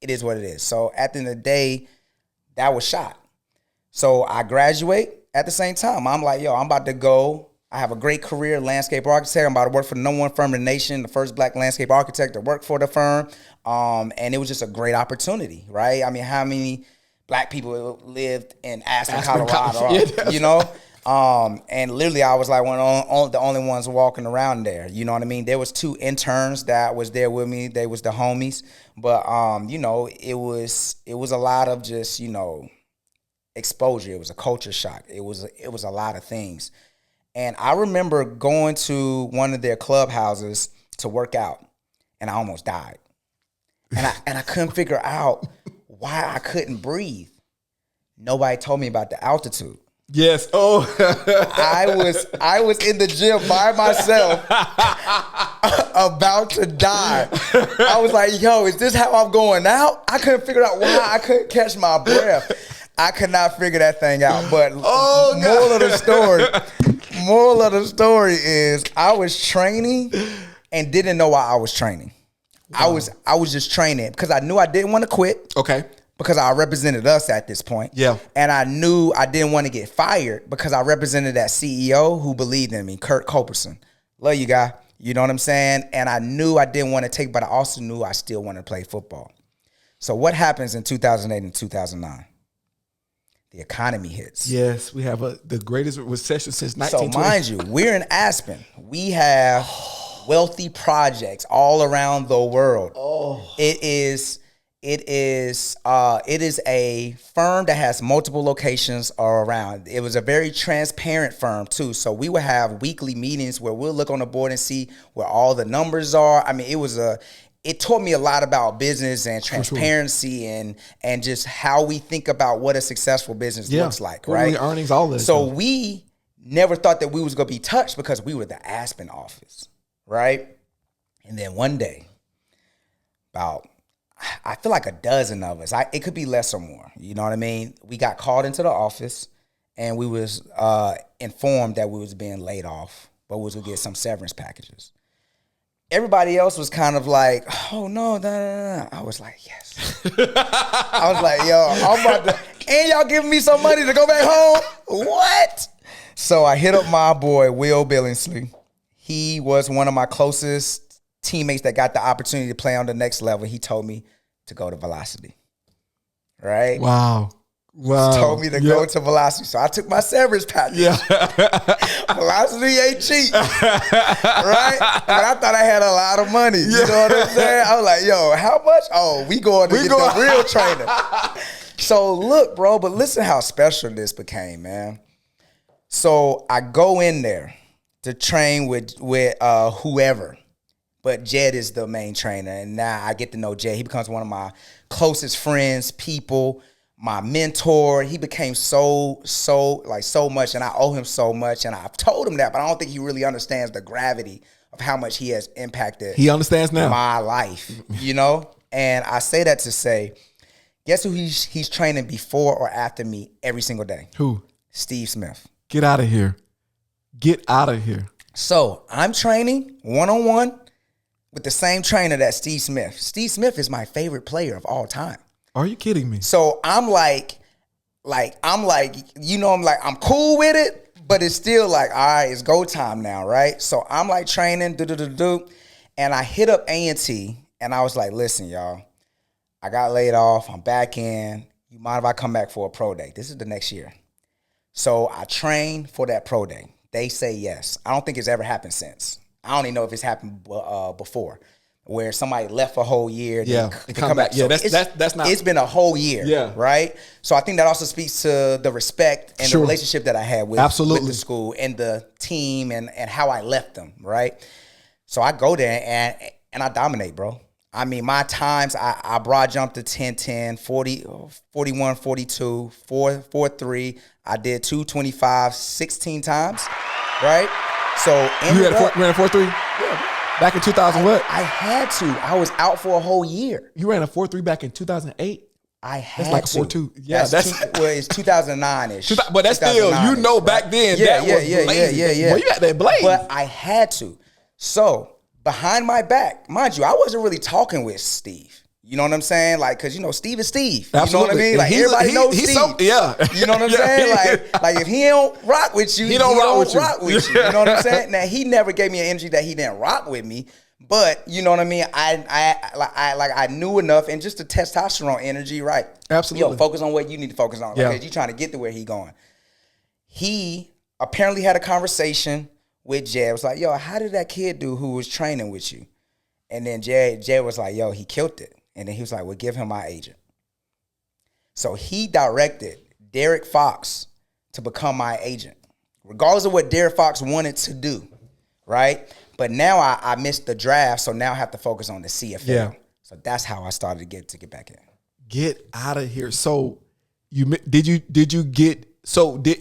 C: it is what it is. So at the end of the day, that was shot. So I graduate at the same time. I'm like, yo, I'm about to go. I have a great career, landscape architect. I'm about to work for the #1 firm in the nation, the first black landscape architect to work for the firm. And it was just a great opportunity, right? I mean, how many black people lived in Aspen, Colorado, you know? And literally I was like the only ones walking around there. You know what I mean? There was 2 interns that was there with me. They was the homies. But, you know, it was a lot of just, you know, exposure. It was a culture shock. It was a lot of things. And I remember going to one of their clubhouses to work out, and I almost died. And I couldn't figure out why I couldn't breathe. Nobody told me about the altitude.
B: Yes. Oh.
C: I was in the gym by myself about to die. I was like, yo, is this how I'm going out? I couldn't figure out why I couldn't catch my breath. I could not figure that thing out. But moral of the story is I was training and didn't know why I was training. Wow. I was just training because I knew I didn't want to quit.
B: Okay.
C: Because I represented us at this point.
B: Yeah.
C: And I knew I didn't want to get fired because I represented that CEO who believed in me, Kurt Coperson. Love you, guy. You know what I'm saying? And I knew I didn't want to take, but I also knew I still wanted to play football. So what happens in 2008 and 2009? The economy hits.
B: Yes, we have the greatest recession since 1920.
C: So mind you, we're in Aspen. We have wealthy projects all around the world. Oh. It is a firm that has multiple locations around. It was a very transparent firm too. So we would have weekly meetings where we'll look on the board and see where all the numbers are. I mean, it taught me a lot about business and transparency and just how we think about what a successful business looks like, right?
B: Quarterly earnings, all this.
C: So we never thought that we was gonna be touched because we were the Aspen office, right? And then one day, about I feel like a dozen of us, it could be less or more, you know what I mean? We got called into the office and we was informed that we was being laid off, but we was gonna get some severance packages. Everybody else was kind of like, oh no, nah. I was like, yes. I was like, yo, I'm about to, and y'all giving me some money to go back home? What? So I hit up my boy, Will Billingsley. He was one of my closest teammates that got the opportunity to play on the next level. He told me to go to Velocity, right?
B: Wow.
C: Told me to go to Velocity. So I took my severance package. Yeah. Velocity ain't cheap. Right? But I thought I had a lot of money. You know what I'm saying? I was like, yo, how much? Oh, we going to get the real trainer. So look, bro, but listen how special this became, man. So I go in there to train with whoever. But Jed is the main trainer. And now I get to know Jed. He becomes one of my closest friends, people, my mentor. He became so much, and I owe him so much. And I've told him that, but I don't think he really understands the gravity of how much he has impacted.
B: He understands now.
C: My life, you know? And I say that to say, guess who he's training before or after me every single day?
B: Who?
C: Steve Smith.
B: Get out of here. Get out of here.
C: So I'm training one-on-one with the same trainer that Steve Smith. Steve Smith is my favorite player of all time.
B: Are you kidding me?
C: So I'm like, you know, I'm cool with it, but it's still like, all right, it's go time now, right? So I'm like training, and I hit up A&T, and I was like, listen, y'all, I got laid off. I'm back in. You mind if I come back for a pro day? This is the next year. So I trained for that pro day. They say yes. I don't think it's ever happened since. I don't even know if it's happened before, where somebody left for a whole year.
B: Yeah,
C: they come back.
B: Yeah,
C: so
B: that's not.
C: It's been a whole year.
B: Yeah,
C: right. So I think that also speaks to the respect and the relationship that I had with the school and the team and how I left them. Right. So I go there and I dominate, bro. I mean, my times, I broad jumped to 10-10, 40, 41, 42, 4-3. I did 225 16 times, right? So
B: you ran a 4.3?
C: Yeah.
B: Back in 2000 what?
C: I had to. I was out for a whole year.
B: You ran a 4.3 back in 2008?
C: I had
B: that's like
C: to.
B: 4.2. Yeah,
C: well, it's 2009-ish.
B: But that's still, you know, back then,
C: yeah,
B: that was blazing.
C: Yeah.
B: Well, you had that blaze.
C: But I had to. So behind my back, mind you, I wasn't really talking with Steve. You know what I'm saying? Like, cause you know, Steve is Steve.
B: Absolutely.
C: You know what I mean? Like everybody knows Steve.
B: Yeah.
C: You know what I'm saying? Like if he don't rock with you, he don't rock with you. You know what I'm saying? Now he never gave me an energy that he didn't rock with me. But you know what I mean? I knew enough, and just the testosterone energy, right?
B: Absolutely.
C: Yo, focus on what you need to focus on. Because you're trying to get to where he going. He apparently had a conversation with Jed. Was like, yo, how did that kid do who was training with you? And then Jed was like, yo, he killed it. And then he was like, well, give him my agent. So he directed Derek Fox to become my agent, regardless of what Derek Fox wanted to do, right? But now I missed the draft, so now I have to focus on the CFL.
B: Yeah.
C: So that's how I started to get back in.
B: Get out of here. So did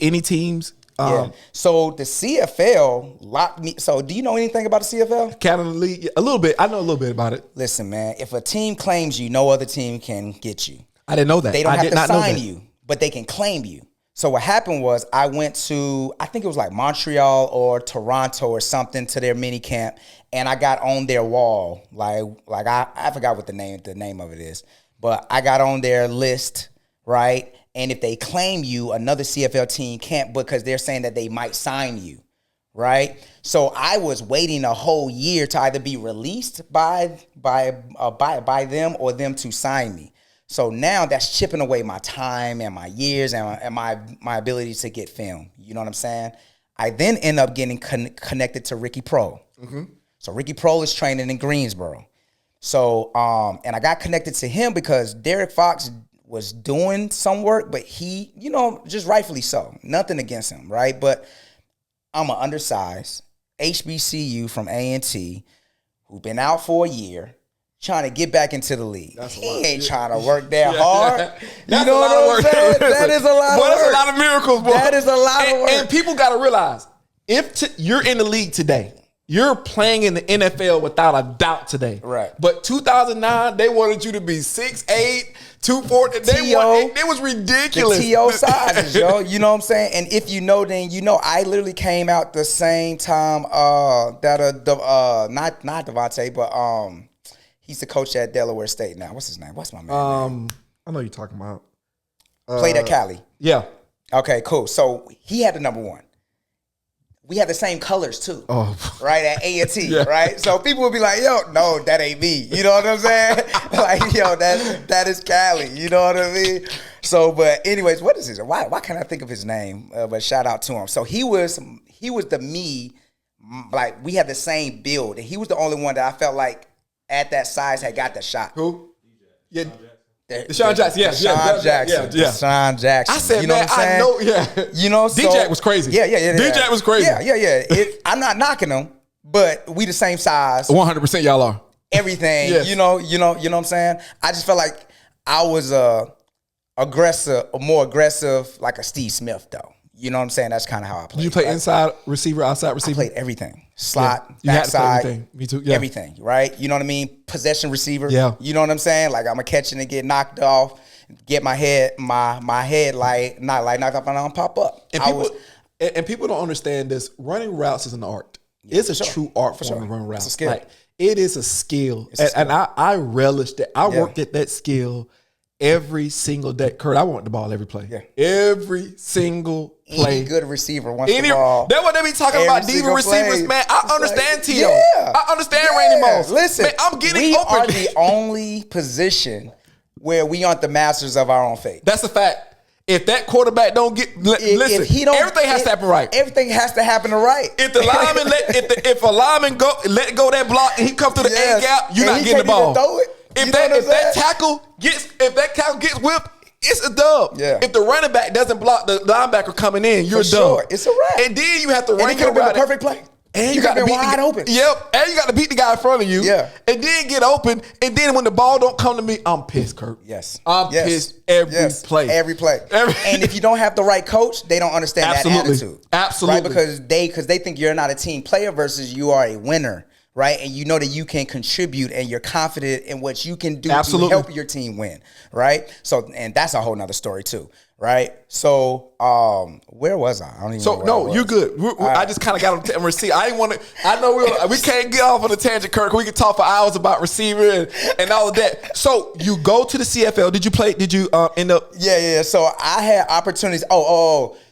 B: any teams?
C: Yeah. So the CFL locked me. So do you know anything about the CFL?
B: Canada League? A little bit. I know a little bit about it.
C: Listen, man, if a team claims you, no other team can get you.
B: I didn't know that.
C: They don't have to sign you, but they can claim you. So what happened was I went to, I think it was like Montreal or Toronto or something, to their mini camp, and I got on their wall. Like I forgot what the name of it is, but I got on their list, right? And if they claim you, another CFL team can't, because they're saying that they might sign you, right? So I was waiting a whole year to either be released by them or them to sign me. So now that's chipping away my time and my years and my ability to get film. You know what I'm saying? I then end up getting connected to Ricky Prohl. Mm-hmm. So Ricky Prohl is training in Greensboro. So and I got connected to him because Derek Fox was doing some work, but he, you know, just rightfully so. Nothing against him, right? But I'm an undersized HBCU from A&T who've been out for a year, trying to get back into the league.
B: That's a
C: he
B: lot.
C: ain't trying to work that hard. You
B: That's
C: know
B: a lot
C: what
B: of
C: I'm
B: work.
C: saying? That is a lot of
B: Boy,
C: work.
B: that's a lot of miracles, boy.
C: That is a lot of work.
B: And people got to realize, if you're in the league today, you're playing in the NFL without a doubt today.
C: Right.
B: But 2009, they wanted you to be 6'8", 240. It was ridiculous.
C: The TO sizes, yo. You know what I'm saying? And if you know, then you know. I literally came out the same time not Devontae, but he's the coach at Delaware State now. What's his name? What's my man? Name?
B: I know you're talking about.
C: Played at Cali.
B: Yeah.
C: Okay, cool. So he had the number one. We had the same colors too, right? At A&T,
B: Yeah.
C: right? So people would be like, "Yo, no, that ain't me." You know what I'm saying? Like, yo, that is Cali. You know what I mean? So, but anyways, what is his? Why can't I think of his name? But shout out to him. So he was the me. Like, we had the same build, and he was the only one that I felt like at that size had got the shot.
B: Who? Yeah.
C: Deshaun
B: Jackson,
C: Deshaun Jackson.
B: Yeah.
C: Deshaun Jackson.
B: I said,
C: you know
B: man,
C: what I'm saying?
B: I know, yeah.
C: You know, so,
B: DJ was crazy.
C: Yeah.
B: DJ was crazy.
C: Yeah. I'm not knocking him, but we the same size.
B: 100% y'all are.
C: Everything.
B: Yes.
C: You know what I'm saying? I just felt like I was more aggressive, like a Steve Smith, though. You know what I'm saying? That's kind of how I played.
B: Did you play
C: right?
B: inside receiver, outside
C: I
B: receiver?
C: played everything. Slot,
B: Yeah. You had to play
C: backside,
B: everything. Me too. Yeah.
C: everything, right? You know what I mean? Possession receiver.
B: Yeah.
C: You know what I'm saying? Like, I'm a catch and get knocked off, get my head knocked off, and I don't pop up.
B: And people don't understand this. Running routes is an art. It's a true art form to run routes.
C: It's a skill.
B: Like, it is a skill.
C: It's a skill.
B: And I relish that. I worked at that skill every single day. Kurt, I want the ball every play.
C: Yeah.
B: Every single play.
C: Any good receiver wants the ball.
B: That's what they be talking
C: Every
B: about, diva
C: single
B: receivers,
C: play.
B: man. I
C: It's
B: understand
C: like,
B: T.O.
C: yeah.
B: I understand Randy Moss.
C: Listen,
B: man, I'm getting
C: we
B: open.
C: are the only position where we aren't the masters of our own fate.
B: That's a fact. If that quarterback don't get listen,
C: If he don't,
B: everything has to happen right.
C: Everything has to happen right.
B: If the lineman if a lineman let go that block and he come through the A gap, you're
C: And
B: not
C: he
B: getting the
C: can't
B: ball.
C: even throw it.
B: If
C: You know what I'm
B: that
C: saying?
B: tackle gets whipped, it's a dub.
C: Yeah.
B: If the running back doesn't block the linebacker coming in, you're
C: For
B: a dub.
C: sure. It's a wrap.
B: And then you have to
C: And
B: run
C: it could have been the perfect play.
B: And
C: you
B: got to
C: been
B: beat
C: wide open.
B: Yep. And you got to beat the guy in front of you.
C: Yeah.
B: And then get open. And then when the ball don't come to me, I'm pissed, Kurt.
C: Yes.
B: I'm pissed every play.
C: Every play. And if you don't have the right coach, they don't understand
B: Absolutely.
C: that attitude.
B: Absolutely.
C: Right? Because they think you're not a team player versus you are a winner. Right? And you know that you can contribute and you're confident in what you can do
B: Absolutely.
C: to help your team win. Right? So, and that's a whole nother story too. Right? So, where was I? I don't even know where I was.
B: You're good. I just kind of got on receiver. I didn't want to. I know we can't get off on a tangent, Kirk. We can talk for hours about receiver and all of that. So you go to the CFL. Did you play? Did you end up?
C: Yeah. So I had opportunities.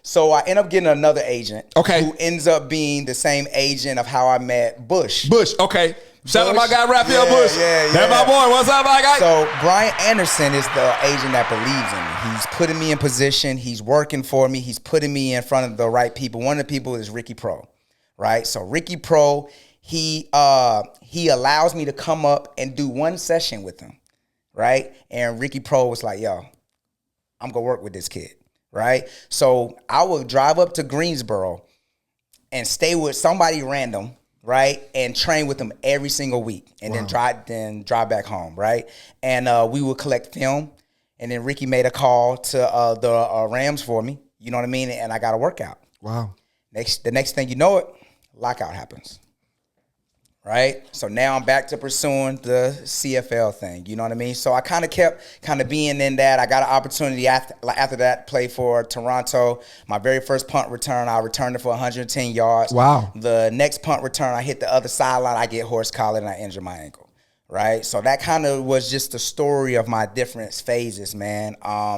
C: So I end up getting another agent.
B: Okay.
C: Who ends up being the same agent of how I met Bush.
B: Okay. Shout out my guy Raphael
C: Yeah,
B: Bush.
C: yeah.
B: That's my boy. What's up, my guy?
C: So Brian Anderson is the agent that believes in me. He's putting me in position. He's working for me. He's putting me in front of the right people. One of the people is Ricky Pro, right? So Ricky Pro, he allows me to come up and do one session with him, right? And Ricky Pro was like, yo, I'm going to work with this kid, right? So I would drive up to Greensboro and stay with somebody random, right, and train with them every single week, and then drive back home, right? And we would collect film, and then Ricky made a call to the Rams for me, you know what I mean? And I got a workout.
B: Wow.
C: The next thing you know it, lockout happens, right? So now I'm back to pursuing the CFL thing, you know what I mean? So I kind of kept being in that. I got an opportunity after that, play for Toronto. My very first punt return, I returned it for 110 yards.
B: Wow.
C: The next punt return, I hit the other sideline, I get horse collared, and I injure my ankle. Right, so that kind of was just the story of my different phases, man.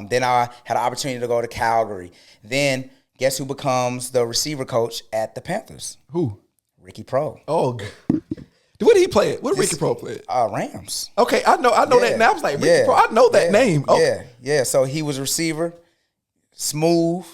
C: Then I had an opportunity to go to Calgary. Then guess who becomes the receiver coach at the Panthers?
B: Who?
C: Ricky Pro.
B: Oh, what did he play? What did Ricky Pro play?
C: Rams.
B: Okay, I know that now. I was like, Ricky Pro, I know that name. Okay.
C: Yeah. So he was receiver, smooth.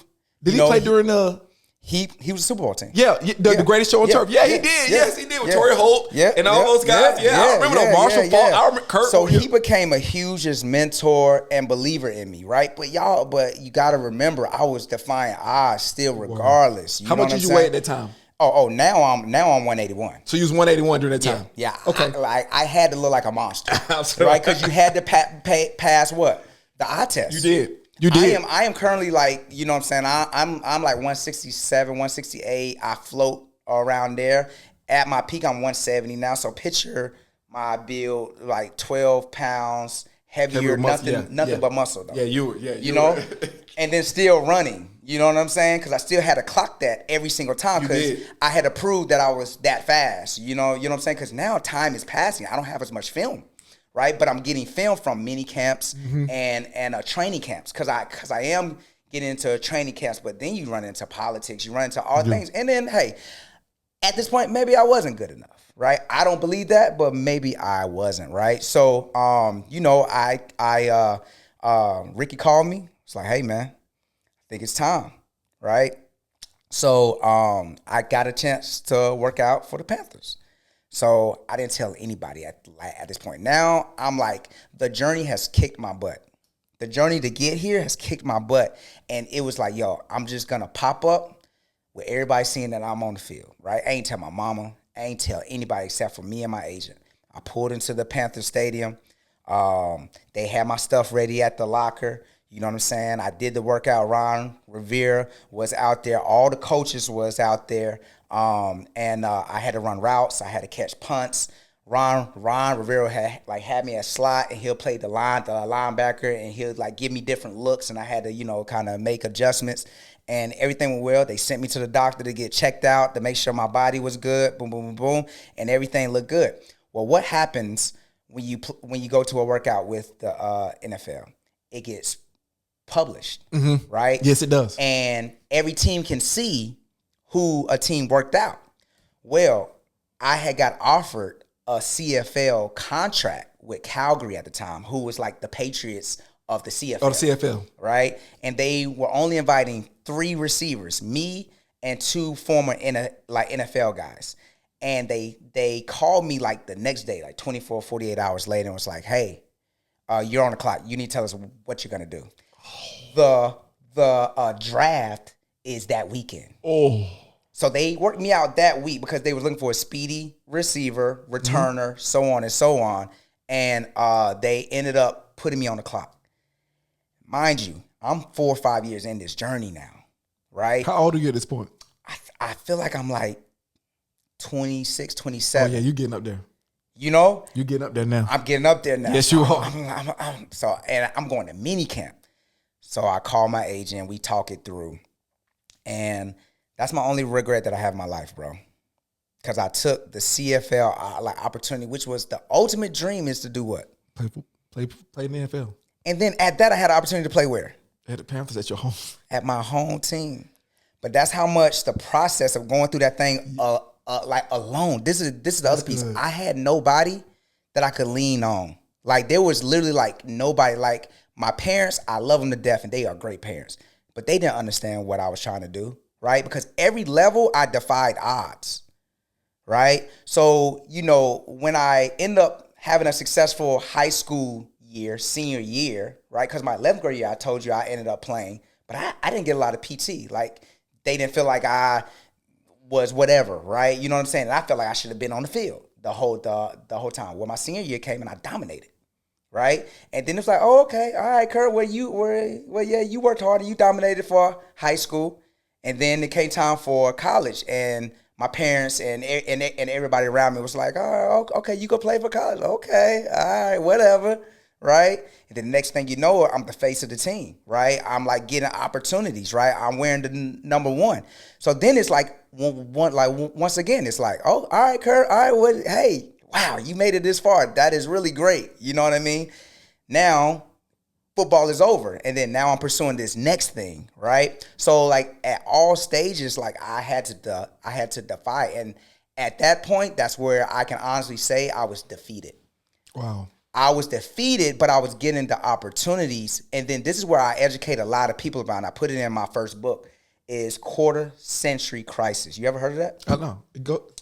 B: Did he play during the?
C: He was a Super Bowl team.
B: Yeah, the greatest show on turf. Yeah, he did. Yes, he did with Torrey Holt and all those guys. Yeah, I remember the Marshall Faulk. I remember Kurt.
C: So he became a huge mentor and believer in me, right? But you got to remember, I was defying odds still regardless.
B: How much did you weigh at that time?
C: Now I'm 181.
B: So you was 181 during that time.
C: Yeah.
B: Okay.
C: I had to look like a monster, right? Because you had to pass what? The eye test.
B: You did. You did.
C: I am currently like, you know what I'm saying? I'm like 167, 168. I float around there. At my peak, I'm 170 now. So picture my build like 12 pounds heavier, nothing but muscle though.
B: Yeah,
C: you know, and then still running. You know what I'm saying? Because I still had to clock that every single time because I had to prove that I was that fast. You know what I'm saying? Because now time is passing. I don't have as much film, right? But I'm getting film from mini camps and training camps because I am getting into training camps. But then you run into politics, you run into all things, and then hey, at this point maybe I wasn't good enough, right? I don't believe that, but maybe I wasn't, right? So you know, Ricky called me. It's like, hey man, I think it's time, right? So I got a chance to work out for the Panthers. So I didn't tell anybody at this point. Now I'm like, the journey has kicked my butt. The journey to get here has kicked my butt. And it was like, yo, I'm just going to pop up with everybody seeing that I'm on the field, right? I ain't tell my mama. I ain't tell anybody except for me and my agent. I pulled into the Panther Stadium. They had my stuff ready at the locker. You know what I'm saying? I did the workout. Ron Rivera was out there. All the coaches was out there. And I had to run routes. I had to catch punts. Ron Rivera had me at slot, and he'll play the linebacker, and he'll like give me different looks, and I had to, you know, kind of make adjustments. And everything went well. They sent me to the doctor to get checked out to make sure my body was good. Boom, boom, boom, boom, and everything looked good. Well, what happens when you go to a workout with the NFL? It gets published, right?
B: Yes, it does.
C: And every team can see who a team worked out. Well, I had got offered a CFL contract with Calgary at the time, who was like the Patriots of the CFL.
B: Oh, the CFL.
C: Right? And they were only inviting 3 receivers, me and 2 former NFL guys. And they called me like the next day, like 24, 48 hours later, and was like, hey, you're on the clock. You need to tell us what you're going to do. The draft is that weekend.
B: Oh.
C: So they worked me out that week because they were looking for a speedy receiver, returner, so on and so on. And they ended up putting me on the clock. Mind you, I'm 4 or 5 years in this journey now, right?
B: How old are you at this point?
C: I feel like I'm like 26, 27.
B: Oh, yeah, you getting up there.
C: You know?
B: You getting up there now.
C: I'm getting up there now.
B: Yes, you are.
C: I'm going to mini camp. So I call my agent. We talk it through. And that's my only regret that I have in my life, bro. Because I took the CFL opportunity, which was the ultimate dream is to do what?
B: Play in the NFL.
C: And then at that, I had an opportunity to play where?
B: At the Panthers at your home.
C: At my home team. But that's how much the process of going through that thing like alone. This is the other piece. I had nobody that I could lean on. Like there was literally like nobody. Like my parents, I love them to death, and they are great parents. But they didn't understand what I was trying to do, right? Because every level I defied odds, right? So, you know, when I end up having a successful high school year, senior year, right? Because my 11th grade year, I told you I ended up playing, but I didn't get a lot of PT. Like they didn't feel like I was whatever, right? You know what I'm saying? And I felt like I should have been on the field the whole time. Well, my senior year came and I dominated. Right? And then it's like, oh, okay, all right, Kurt, you worked hard and you dominated for high school. And then it came time for college. And my parents and everybody around me was like, oh, okay, you go play for college. Okay, all right, whatever. Right? And then the next thing you know, I'm the face of the team, right? I'm like getting opportunities, right? I'm wearing the number 1. So then it's like, once again, it's like, oh, all right, Kurt, all right, hey, wow, you made it this far. That is really great. You know what I mean? Now, football is over. And then now I'm pursuing this next thing, right? So, like, at all stages, like, I had to defy. And at that point, that's where I can honestly say I was defeated.
B: Wow.
C: I was defeated, but I was getting the opportunities. And then this is where I educate a lot of people about, and I put it in my first book, is quarter century crisis. You ever heard of that?
B: I know.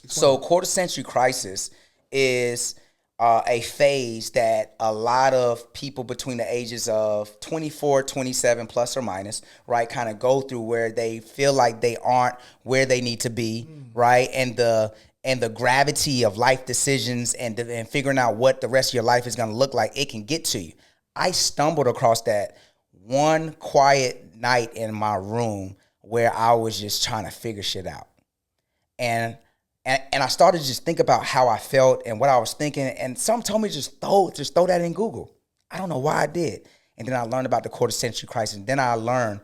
C: So quarter century crisis is a phase that a lot of people between the ages of 24, 27 plus or minus, right, kind of go through, where they feel like they aren't where they need to be, right, and the gravity of life decisions and figuring out what the rest of your life is going to look like, it can get to you. I stumbled across that one quiet night in my room where I was just trying to figure shit out. And I started to just think about how I felt and what I was thinking. And some told me just throw that in Google. I don't know why I did. And then I learned about the quarter century crisis. And then I learned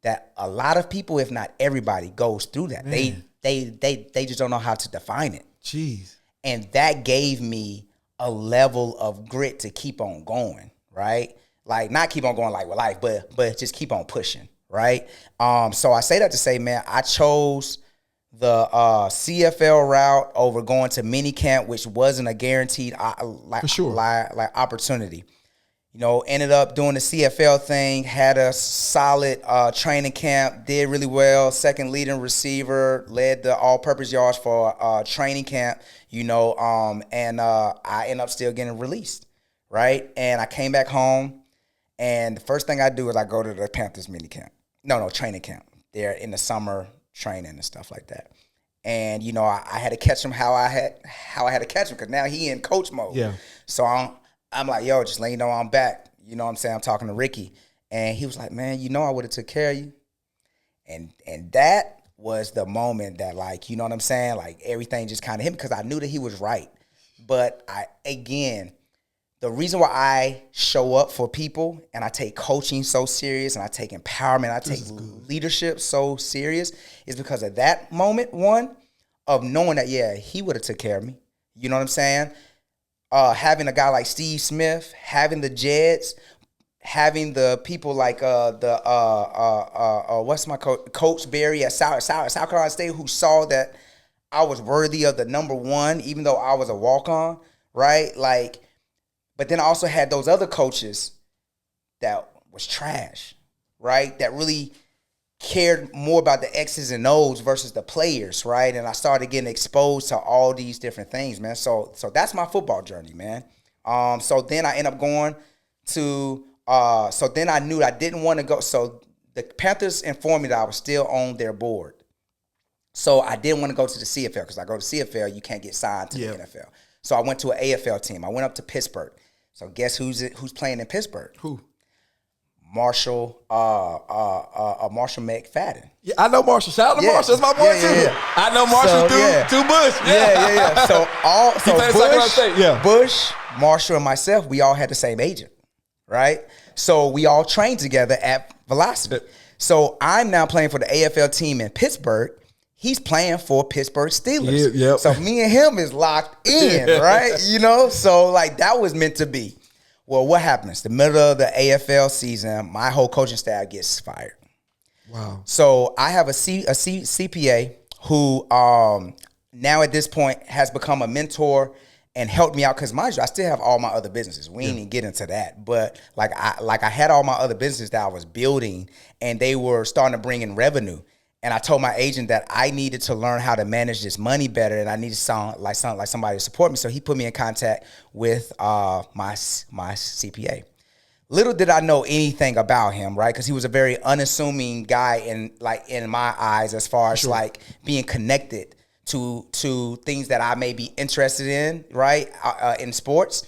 C: that a lot of people, if not everybody, goes through that. Man. They just don't know how to define it.
B: Jeez.
C: And that gave me a level of grit to keep on going, right? Like, not keep on going like with life, but just keep on pushing, right? So I say that to say, man, I chose the CFL route over going to mini camp, which wasn't a guaranteed opportunity. You know, ended up doing the CFL thing, had a solid training camp, did really well, second leading receiver, led the all-purpose yards for training camp, you know, and I ended up still getting released, right? And I came back home, and the first thing I do is I go to the Panthers training camp. They're in the summer training and stuff like that. And, you know, I had to catch him how I had to catch him, because now he in coach mode.
B: Yeah.
C: So I'm like, yo, just let you know I'm back. You know what I'm saying? I'm talking to Ricky. And he was like, man, you know I would have took care of you. And that was the moment that, like, you know what I'm saying? Like, everything just kind of hit me, because I knew that he was right. But the reason why I show up for people and I take coaching so serious and I take empowerment, I take leadership so serious, is because of that moment, one, of knowing that, yeah, he would have took care of me. You know what I'm saying? Having a guy like Steve Smith, having the Jets, having the people like what's my coach Barry at South Carolina State, who saw that I was worthy of the number one, even though I was a walk-on, right? Like, but then I also had those other coaches that was trash, right? That really cared more about the X's and O's versus the players, right? And I started getting exposed to all these different things, man. So that's my football journey, man. So then I end up going to, so then I knew I didn't want to go. So the Panthers informed me that I was still on their board. So I didn't want to go to the CFL, because I go to CFL, you can't get signed to the NFL. So I went to an AFL team. I went up to Pittsburgh. So guess who's playing in Pittsburgh? Who? Marshall McFadden.
B: Yeah, I know Marshall. Shout out to Marshall. That's my boy too. Yeah. I know Marshall through Bush.
C: Yeah. So Bush, Marshall, and myself, we all had the same agent, right? So we all trained together at Velocity. So I'm now playing for the AFL team in Pittsburgh. He's playing for Pittsburgh Steelers. Yep. So me and him is locked in, right? You know, so like that was meant to be. Well, what happens? The middle of the AFL season, my whole coaching staff gets fired.
B: Wow.
C: So I have a CPA who now at this point has become a mentor and helped me out, because mind you, I still have all my other businesses. We ain't even get into that. But I had all my other businesses that I was building, and they were starting to bring in revenue. And I told my agent that I needed to learn how to manage this money better, and I needed to sound like somebody to support me. So he put me in contact with my CPA. Little did I know anything about him, right? Because he was a very unassuming guy in my eyes, as far as like being connected to things that I may be interested in, right? In sports.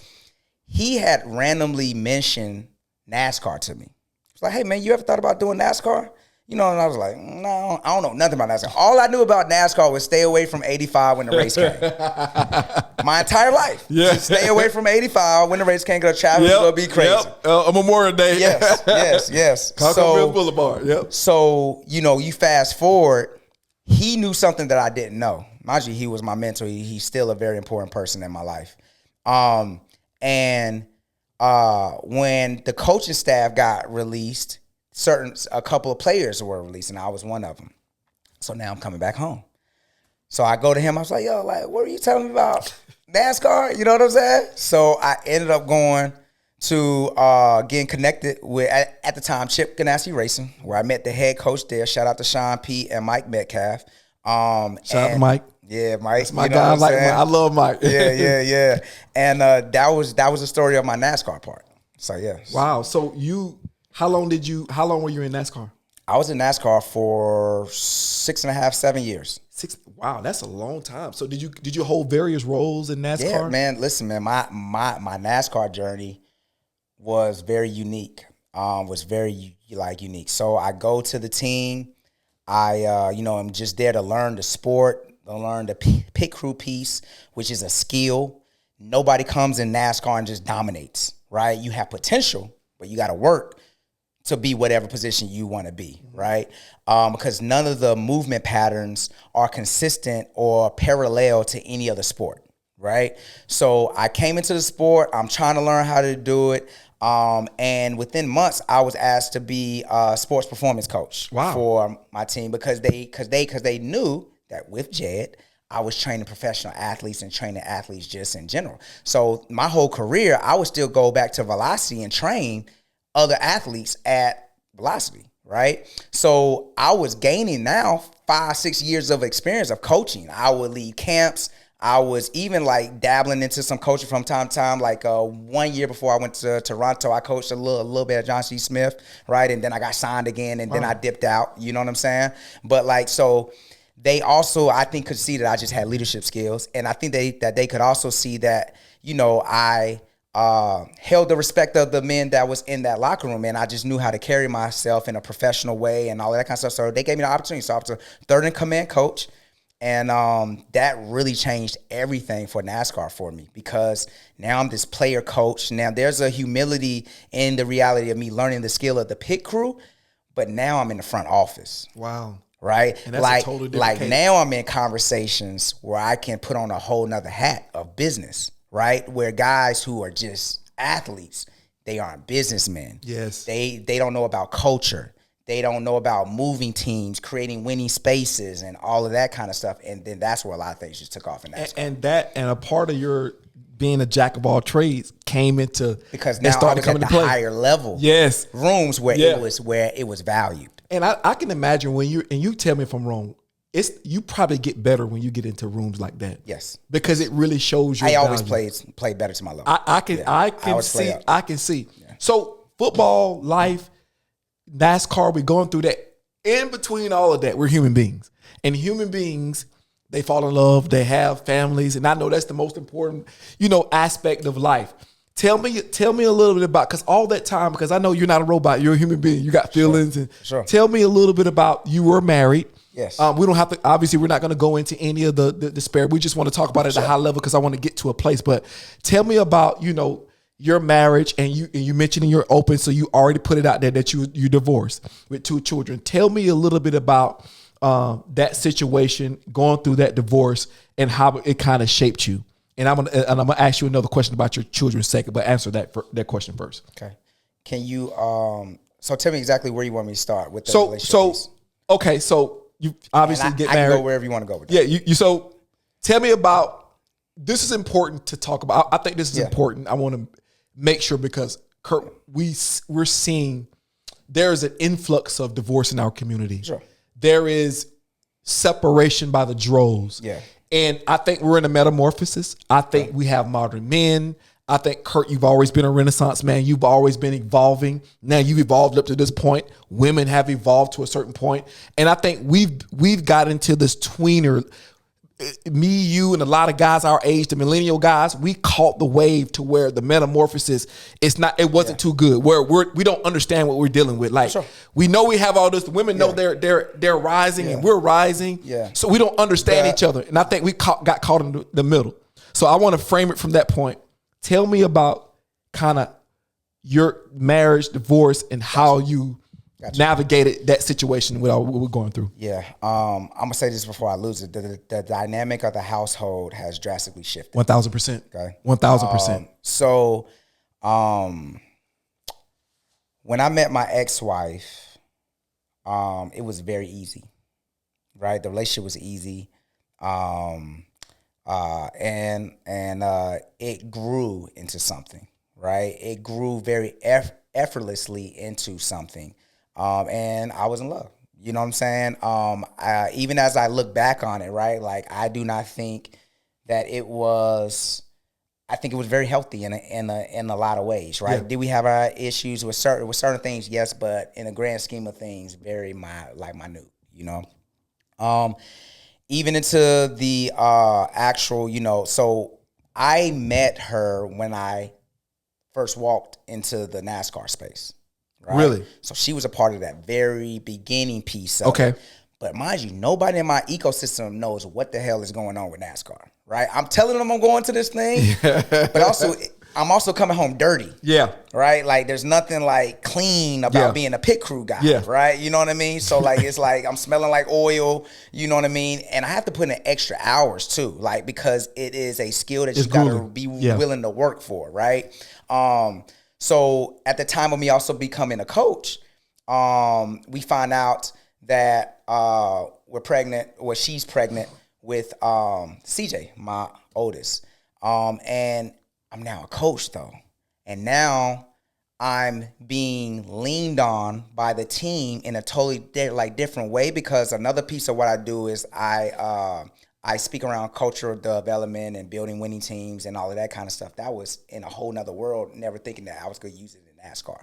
C: He had randomly mentioned NASCAR to me. It's like, hey man, you ever thought about doing NASCAR? You know, and I was like, no, I don't know nothing about NASCAR. All I knew about NASCAR was stay away from 85 when the race came. My entire life. Yeah. Just stay away from 85 when the race came, because traffic was going to be crazy.
B: A Memorial Day.
C: Yes.
B: Concord Boulevard. Yep.
C: So, you know, you fast forward, he knew something that I didn't know. Mind you, he was my mentor. He's still a very important person in my life. When the coaching staff got released, a couple of players were released, and I was one of them. So now I'm coming back home. So I go to him. I was like, yo, like, what are you telling me about NASCAR? You know what I'm saying? So I ended up going to getting connected with, at the time, Chip Ganassi Racing, where I met the head coach there. Shout out to Sean P. and Mike Metcalf.
B: Shout out to Mike.
C: Yeah, Mike.
B: That's my
C: you know
B: guy.
C: what I'm
B: Like
C: saying?
B: I love Mike.
C: Yeah. And that was the story of my NASCAR part. So yeah.
B: Wow. So how long were you in NASCAR?
C: I was in NASCAR for 6.5, 7 years.
B: Wow, that's a long time. So did you hold various roles in NASCAR?
C: Yeah, man. Listen, man, my NASCAR journey was very unique. Was very unique. So I go to the team. I am just there to learn the sport, to learn the pit crew piece, which is a skill. Nobody comes in NASCAR and just dominates, right? You have potential, but you got to work to be whatever position you want to be, right? Because none of the movement patterns are consistent or parallel to any other sport, right? So I came into the sport. I'm trying to learn how to do it. And within months, I was asked to be a sports performance coach for my team because they knew that with Jed, I was training professional athletes and training athletes just in general. So my whole career, I would still go back to Velocity and train other athletes at Velocity, right? So I was gaining now 5-6 years of experience of coaching. I would lead camps. I was even dabbling into some coaching from time to time. 1 year before I went to Toronto, I coached a little bit of John C. Smith, right? And then I got signed again, and then I dipped out. You know what I'm saying? But so they also, I think, could see that I just had leadership skills, and I think that they could also see that I held the respect of the men that was in that locker room, and I just knew how to carry myself in a professional way and all that kind of stuff. So they gave me the opportunity. So I was a third in command coach, and that really changed everything for NASCAR for me because now I'm this player coach. Now there's a humility in the reality of me learning the skill of the pit crew, but now I'm in the front office.
B: Wow.
C: Right?
B: And that's a totally different case.
C: Now I'm in conversations where I can put on a whole nother hat of business. Right? Where guys who are just athletes, they aren't businessmen.
B: Yes.
C: They don't know about culture. They don't know about moving teams, creating winning spaces, and all of that kind of stuff. And then that's where a lot of things just took off in NASCAR.
B: And a part of your being a jack of all trades came into
C: because now I was at the higher level.
B: Yes.
C: Rooms where it was valued.
B: And I can imagine when you tell me if I'm wrong, you probably get better when you get into rooms like that.
C: Yes,
B: because it really shows you.
C: I always played better to my level.
B: I can see. Yeah. So football, life, NASCAR, we're going through that. In between all of that, we're human beings, and human beings, they fall in love, they have families, and I know that's the most important, aspect of life. Tell me a little bit about, because all that time, because I know you're not a robot, you're a human being, you got feelings,
C: Sure.
B: Tell me a little bit about, you were married.
C: Yes.
B: We don't have to, obviously we're not going to go into any of the spare. We just want to talk about it at a high level because I want to get to a place. But tell me about, your marriage, and you mentioned you're open, so you already put it out there that you divorced with 2 children. Tell me a little bit about that situation, going through that divorce, and how it kind of shaped you. And I'm gonna ask you another question about your children's second, but answer that question first.
C: Okay. Can you so tell me exactly where you want me to start with the relationship piece.
B: Okay, so you obviously get married.
C: I can go wherever you want to go with that.
B: Yeah, you so tell me about, this is important to talk about. I think this is important. I want to make sure because Kurt, we're seeing there's an influx of divorce in our community.
C: Sure.
B: There is separation by the droves.
C: Yeah.
B: And I think we're in a metamorphosis. I think we have modern men. I think, Kurt, you've always been a Renaissance man. You've always been evolving. Now you've evolved up to this point. Women have evolved to a certain point. And I think we've got into this tweener. Me, you, and a lot of guys our age, the millennial guys, we caught the wave to where the metamorphosis, it wasn't too good. Where we don't understand what we're dealing with. Like, we know we have all this. The women know they're rising and we're rising.
C: Yeah.
B: So we don't understand each other. And I think we got caught in the middle. So I want to frame it from that point. Tell me about kind of your marriage, divorce, and how you navigated that situation with what we're going through.
C: Yeah. I'm going to say this before I lose it. The dynamic of the household has drastically shifted.
B: 1,000%.
C: Okay.
B: 1,000%.
C: So when I met my ex-wife, it was very easy, right? The relationship was easy. And it grew into something, right? It grew very effortlessly into something. And I was in love. You know what I'm saying? Even as I look back on it, right? Like, I do not think that it was. I think it was very healthy in a lot of ways, right?
B: Yeah.
C: Did we have our issues with certain things? Yes, but in the grand scheme of things, very minute. You know, even into the actual, so I met her when I first walked into the NASCAR space, right?
B: Really?
C: So she was a part of that very beginning piece of
B: Okay.
C: it. But mind you, nobody in my ecosystem knows what the hell is going on with NASCAR, right? I'm telling them I'm going to this thing, but also I'm also coming home dirty.
B: Yeah.
C: Right? Like, there's nothing like clean about
B: Yeah.
C: being a pit crew guy,
B: Yeah.
C: right? You know what I mean? So like, it's like I'm smelling like oil, you know what I mean? And I have to put in extra hours too, like, because it is a skill that
B: It's
C: you gotta
B: grueling.
C: be
B: Yeah.
C: willing to work for, right? So at the time of me also becoming a coach, we find out that we're pregnant, or she's pregnant with CJ, my oldest. And I'm now a coach though. And now I'm being leaned on by the team in a totally different way, because another piece of what I do is I speak around cultural development and building winning teams and all of that kind of stuff. That was in a whole nother world, never thinking that I was going to use it in NASCAR.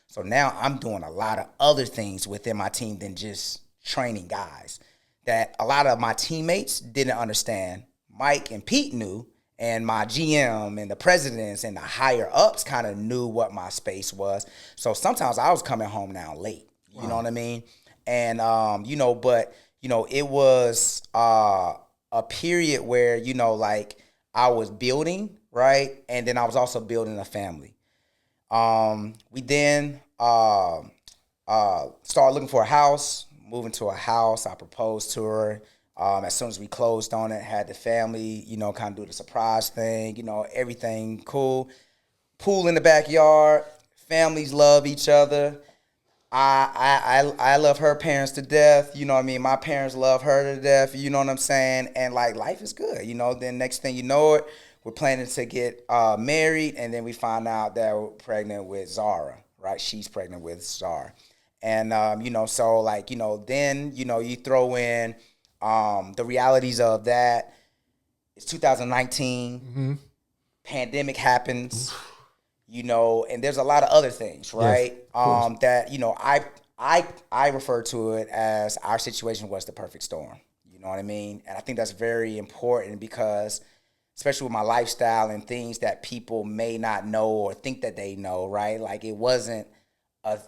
C: So now I'm doing a lot of other things within my team than just training guys that a lot of my teammates didn't understand. Mike and Pete knew, and my GM and the presidents and the higher ups kind of knew what my space was. So sometimes I was coming home now late. You know what I mean? And it was a period where, like, I was building, right? And then I was also building a family. We then started looking for a house, moving to a house. I proposed to her. As soon as we closed on it, had the family, kind of do the surprise thing, everything cool. Pool in the backyard. Families love each other. I love her parents to death. You know what I mean? My parents love her to death. You know what I'm saying? And like, life is good. Then next thing you know it, we're planning to get married, and then we find out that we're pregnant with Zara, right? She's pregnant with Zara. And, so like, then, you throw in the realities of that. It's 2019. Pandemic happens. And there's a lot of other things, right?
B: Yes,
C: that I refer to it as our situation was the perfect storm. You know what I mean? And I think that's very important, because especially with my lifestyle and things that people may not know or think that they know, right? Like, it wasn't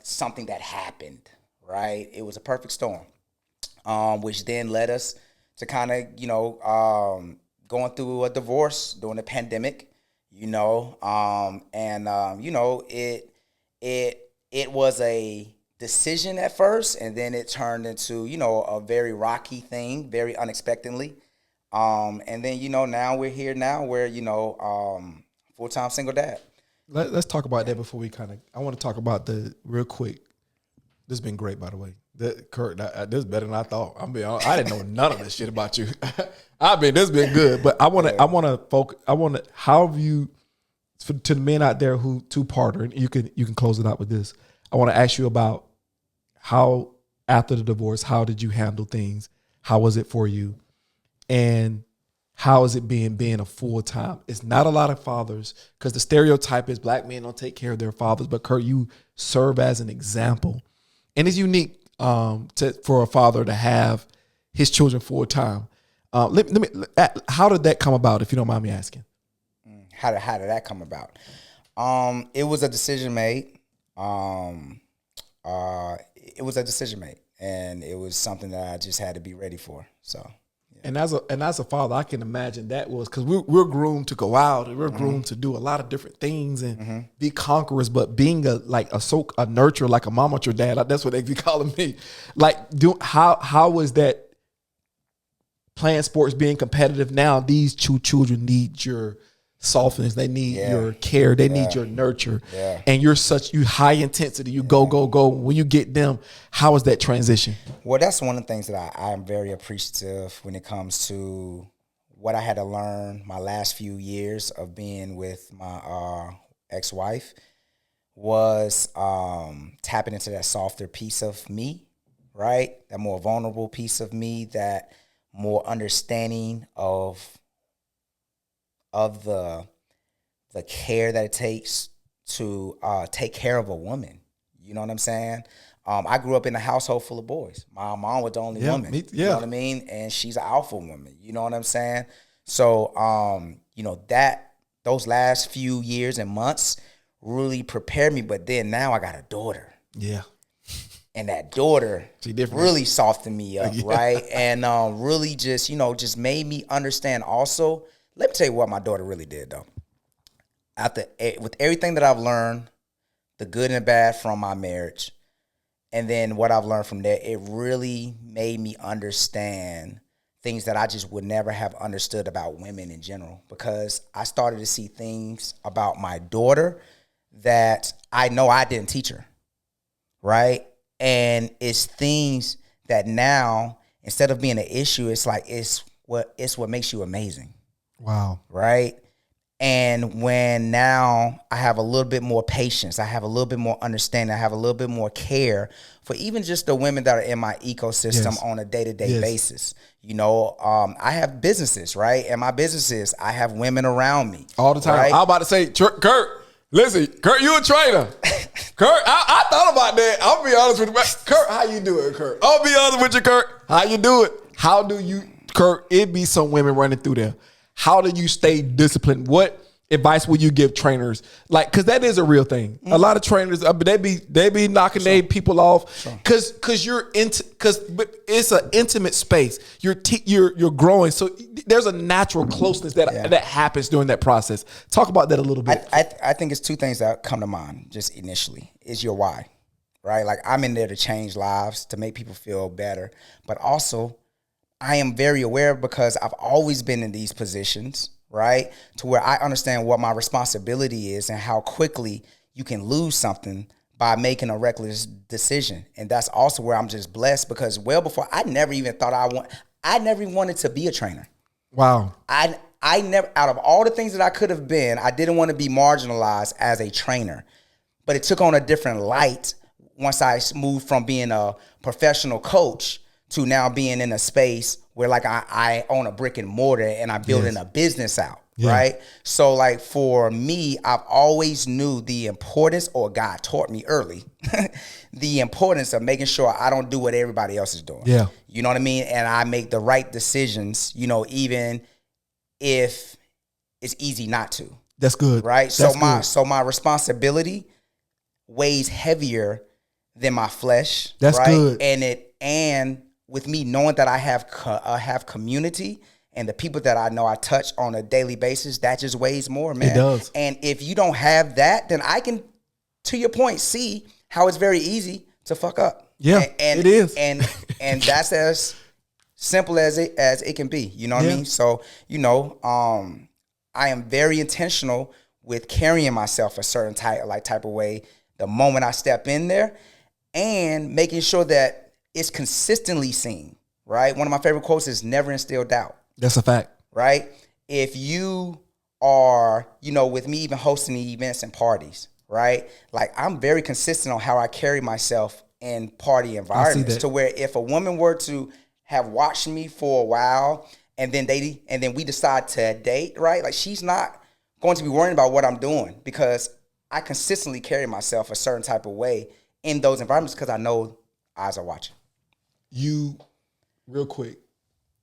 C: something that happened, right? It was a perfect storm, which then led us to kind of, going through a divorce during the pandemic. It was a decision at first, and then it turned into, a very rocky thing, very unexpectedly. And then, now we're here now where, full-time single dad.
B: Let's talk about that before we I want to talk about real quick. This has been great, by the way. Kurt, this is better than I thought. I didn't know none of this shit about you. This has been good, but I want to focus. How have you, to the men out there who two-parter, and you can close it out with this. I want to ask you about how, after the divorce, how did you handle things? How was it for you? And how is it being a full-time? It's not a lot of fathers, because the stereotype is black men don't take care of their fathers. But Kurt, you serve as an example, and it's unique for a father to have his children full-time. How did that come about, if you don't mind me asking?
C: How did that come about? It was a decision made. It was a decision made, and it was something that I just had to be ready for. So.
B: And as a father, I can imagine that was, because we're groomed to go out, and we're groomed to do a lot of different things and be conquerors. But being a nurturer, like a mom with your dad, that's what they be calling me. Like, how was that playing sports, being competitive? Now these two children need your softness, they need your care, they need your nurture, and you high intensity, you go. When you get them, how is that transition?
C: Well, that's one of the things that I am very appreciative when it comes to what I had to learn my last few years of being with my ex-wife, was tapping into that softer piece of me, right? That more vulnerable piece of me, that more understanding of the care that it takes to take care of a woman. You know what I'm saying? I grew up in a household full of boys. My mom was the only woman. You know what I mean? And she's an alpha woman. You know what I'm saying? So, that those last few years and months really prepared me. But then now I got a daughter.
B: Yeah.
C: And that daughter really softened me up,
B: Yeah.
C: right? And really just made me understand also. Let me tell you what my daughter really did, though. With everything that I've learned, the good and the bad from my marriage, and then what I've learned from there, it really made me understand things that I just would never have understood about women in general, because I started to see things about my daughter that I know I didn't teach her, right? And it's things that now, instead of being an issue, it's like it's what makes you amazing.
B: Wow.
C: Right? And when now I have a little bit more patience, I have a little bit more understanding, I have a little bit more care for even just the women that are in my ecosystem on a day-to-day basis. I have businesses, right? And my businesses, I have women around me.
B: All the time.
C: Right?
B: I was about to say, Kurt, listen, Kurt, you a trainer. Kurt, I thought about that. I'll be honest with you. Kurt, how you do it, Kurt? I'll be honest with you, Kurt. How you do it? How do you, Kurt, it be some women running through there. How do you stay disciplined? What advice will you give trainers? Like, cause that is a real thing. A lot of trainers, they be knocking their people off, cause it's an intimate space. You're growing, so there's a natural closeness that happens during that process. Talk about that a little bit.
C: I think it's two things that come to mind just initially. Is your why, right? Like, I'm in there to change lives, to make people feel better, but also I am very aware, because I've always been in these positions, right? To where I understand what my responsibility is and how quickly you can lose something by making a reckless decision. And that's also where I'm just blessed, because well before, I never even thought I never even wanted to be a trainer.
B: Wow.
C: I never, out of all the things that I could have been, I didn't want to be marginalized as a trainer. But it took on a different light once I moved from being a professional coach to now being in a space where, like, I own a brick and mortar and I'm building a business out, right? So, like, for me, I've always knew the importance, or God taught me early, the importance of making sure I don't do what everybody else is doing.
B: Yeah.
C: You know what I mean? And I make the right decisions, even if it's easy not to.
B: That's good.
C: Right?
B: That's
C: So my responsibility weighs heavier than my flesh.
B: That's
C: right?
B: good.
C: And with me knowing that I have community and the people that I know I touch on a daily basis, that just weighs more, man.
B: It does.
C: And if you don't have that, then I can, to your point, see how it's very easy to fuck up.
B: Yeah,
C: and
B: it is.
C: And that's as simple as it can be. You know what I mean? So, I am very intentional with carrying myself a certain type of way the moment I step in there, and making sure that it's consistently seen, right? One of my favorite quotes is never instill doubt.
B: That's a fact.
C: Right? If you are, with me even hosting the events and parties, right? Like, I'm very consistent on how I carry myself in party environments, to where if a woman were to have watched me for a while and then we decide to date, right? Like, she's not going to be worrying about what I'm doing, because I consistently carry myself a certain type of way in those environments, because I know eyes are watching.
B: You, real quick,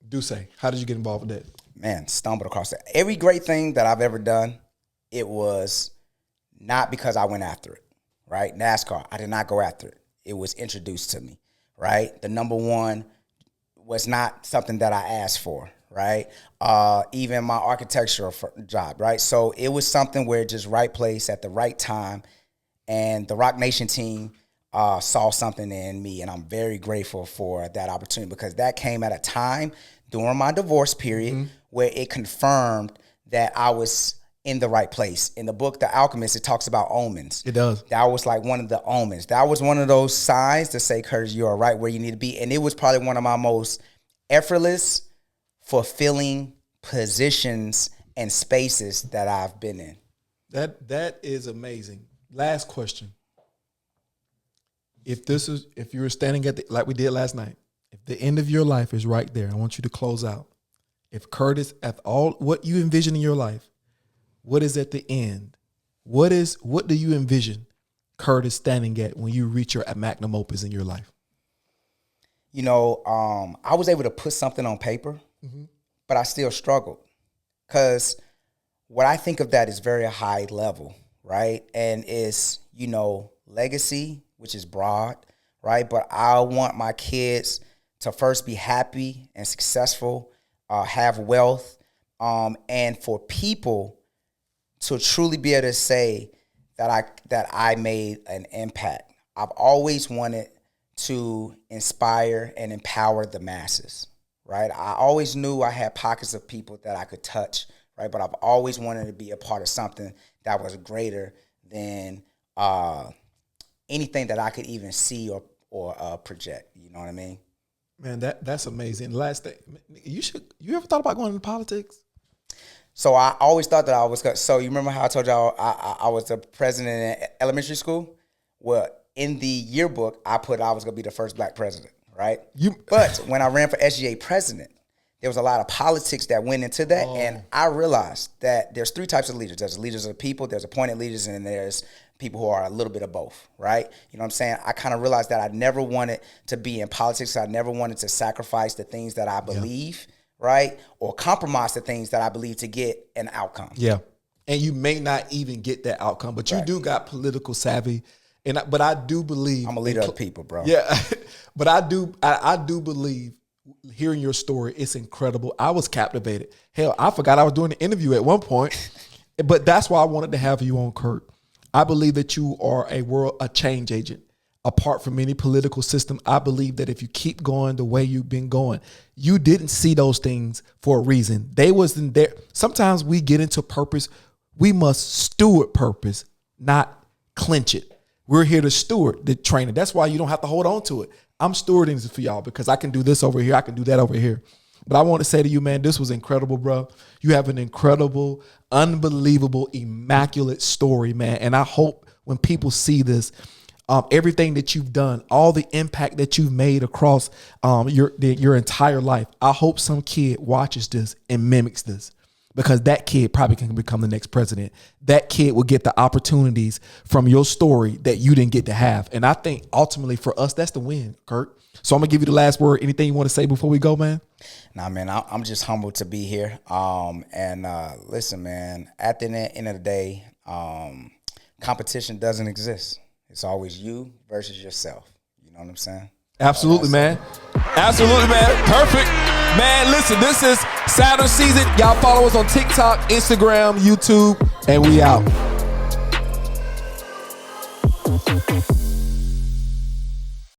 B: do say, how did you get involved with that?
C: Man, stumbled across that. Every great thing that I've ever done, it was not because I went after it, right? NASCAR, I did not go after it. It was introduced to me, right? The number one was not something that I asked for, right? Even my architectural job, right? So it was something where just right place at the right time. And the Rock Nation team saw something in me, and I'm very grateful for that opportunity, because that came at a time during my divorce period where it confirmed that I was in the right place. In the book, The Alchemist, it talks about omens.
B: It does.
C: That was like one of the omens. That was one of those signs to say, Curtis, you are right where you need to be. And it was probably one of my most effortless, fulfilling positions and spaces that I've been in.
B: That is amazing. Last question. if you were standing at like we did last night, if the end of your life is right there, I want you to close out. If Curtis, at all what you envision in your life, what is at the end? What do you envision Curtis standing at when you reach your magnum opus in your life?
C: You know, I was able to put something on paper, but I still struggled because what I think of that is very high level, right? And it's, you know, legacy, which is broad, right? But I want my kids to first be happy and successful, have wealth, and for people to truly be able to say that I made an impact. I've always wanted to inspire and empower the masses, right? I always knew I had pockets of people that I could touch, right? But I've always wanted to be a part of something that was greater than anything that I could even see or project. You know what I mean?
B: Man, that's amazing. Last thing, you ever thought about going into politics?
C: So I always thought that I was gonna. So you remember how I told y'all I was the president in elementary school? Well, in the yearbook, I put I was gonna be the first black president, right? But when I ran for SGA president, there was a lot of politics that went into that, and I realized that there's three types of leaders. There's leaders of the people, there's appointed leaders, and there's people who are a little bit of both, right? You know what I'm saying? I kind of realized that I never wanted to be in politics. I never wanted to sacrifice the things that I believe, right? Or compromise the things that I believe to get an outcome.
B: Yeah. And you may not even get that outcome, but you do got political savvy. But I do believe
C: I'm a leader of the people, bro.
B: Yeah. But I do believe hearing your story, it's incredible. I was captivated. Hell, I forgot I was doing an interview at one point, but that's why I wanted to have you on, Kurt. I believe that you are a change agent. Apart from any political system, I believe that if you keep going the way you've been going, you didn't see those things for a reason. They wasn't there. Sometimes we get into purpose. We must steward purpose, not clinch it. We're here to steward the training. That's why you don't have to hold on to it. I'm stewarding this for y'all because I can do this over here. I can do that over here. But I want to say to you, man, this was incredible, bro. You have an incredible, unbelievable, immaculate story, man. And I hope when people see this, everything that you've done, all the impact that you've made across your entire life, I hope some kid watches this and mimics this. Because that kid probably can become the next president. That kid will get the opportunities from your story that you didn't get to have. And I think ultimately for us, that's the win, Kurt. So I'm going to give you the last word. Anything you want to say before we go, man?
C: Nah, man, I'm just humbled to be here. Listen, man, at the end of the day, competition doesn't exist. It's always you versus yourself. You know what I'm saying?
B: Absolutely, man. Absolutely, man. Perfect. Man, listen, this is Saturn season. Y'all follow us on TikTok, Instagram, YouTube, and we out.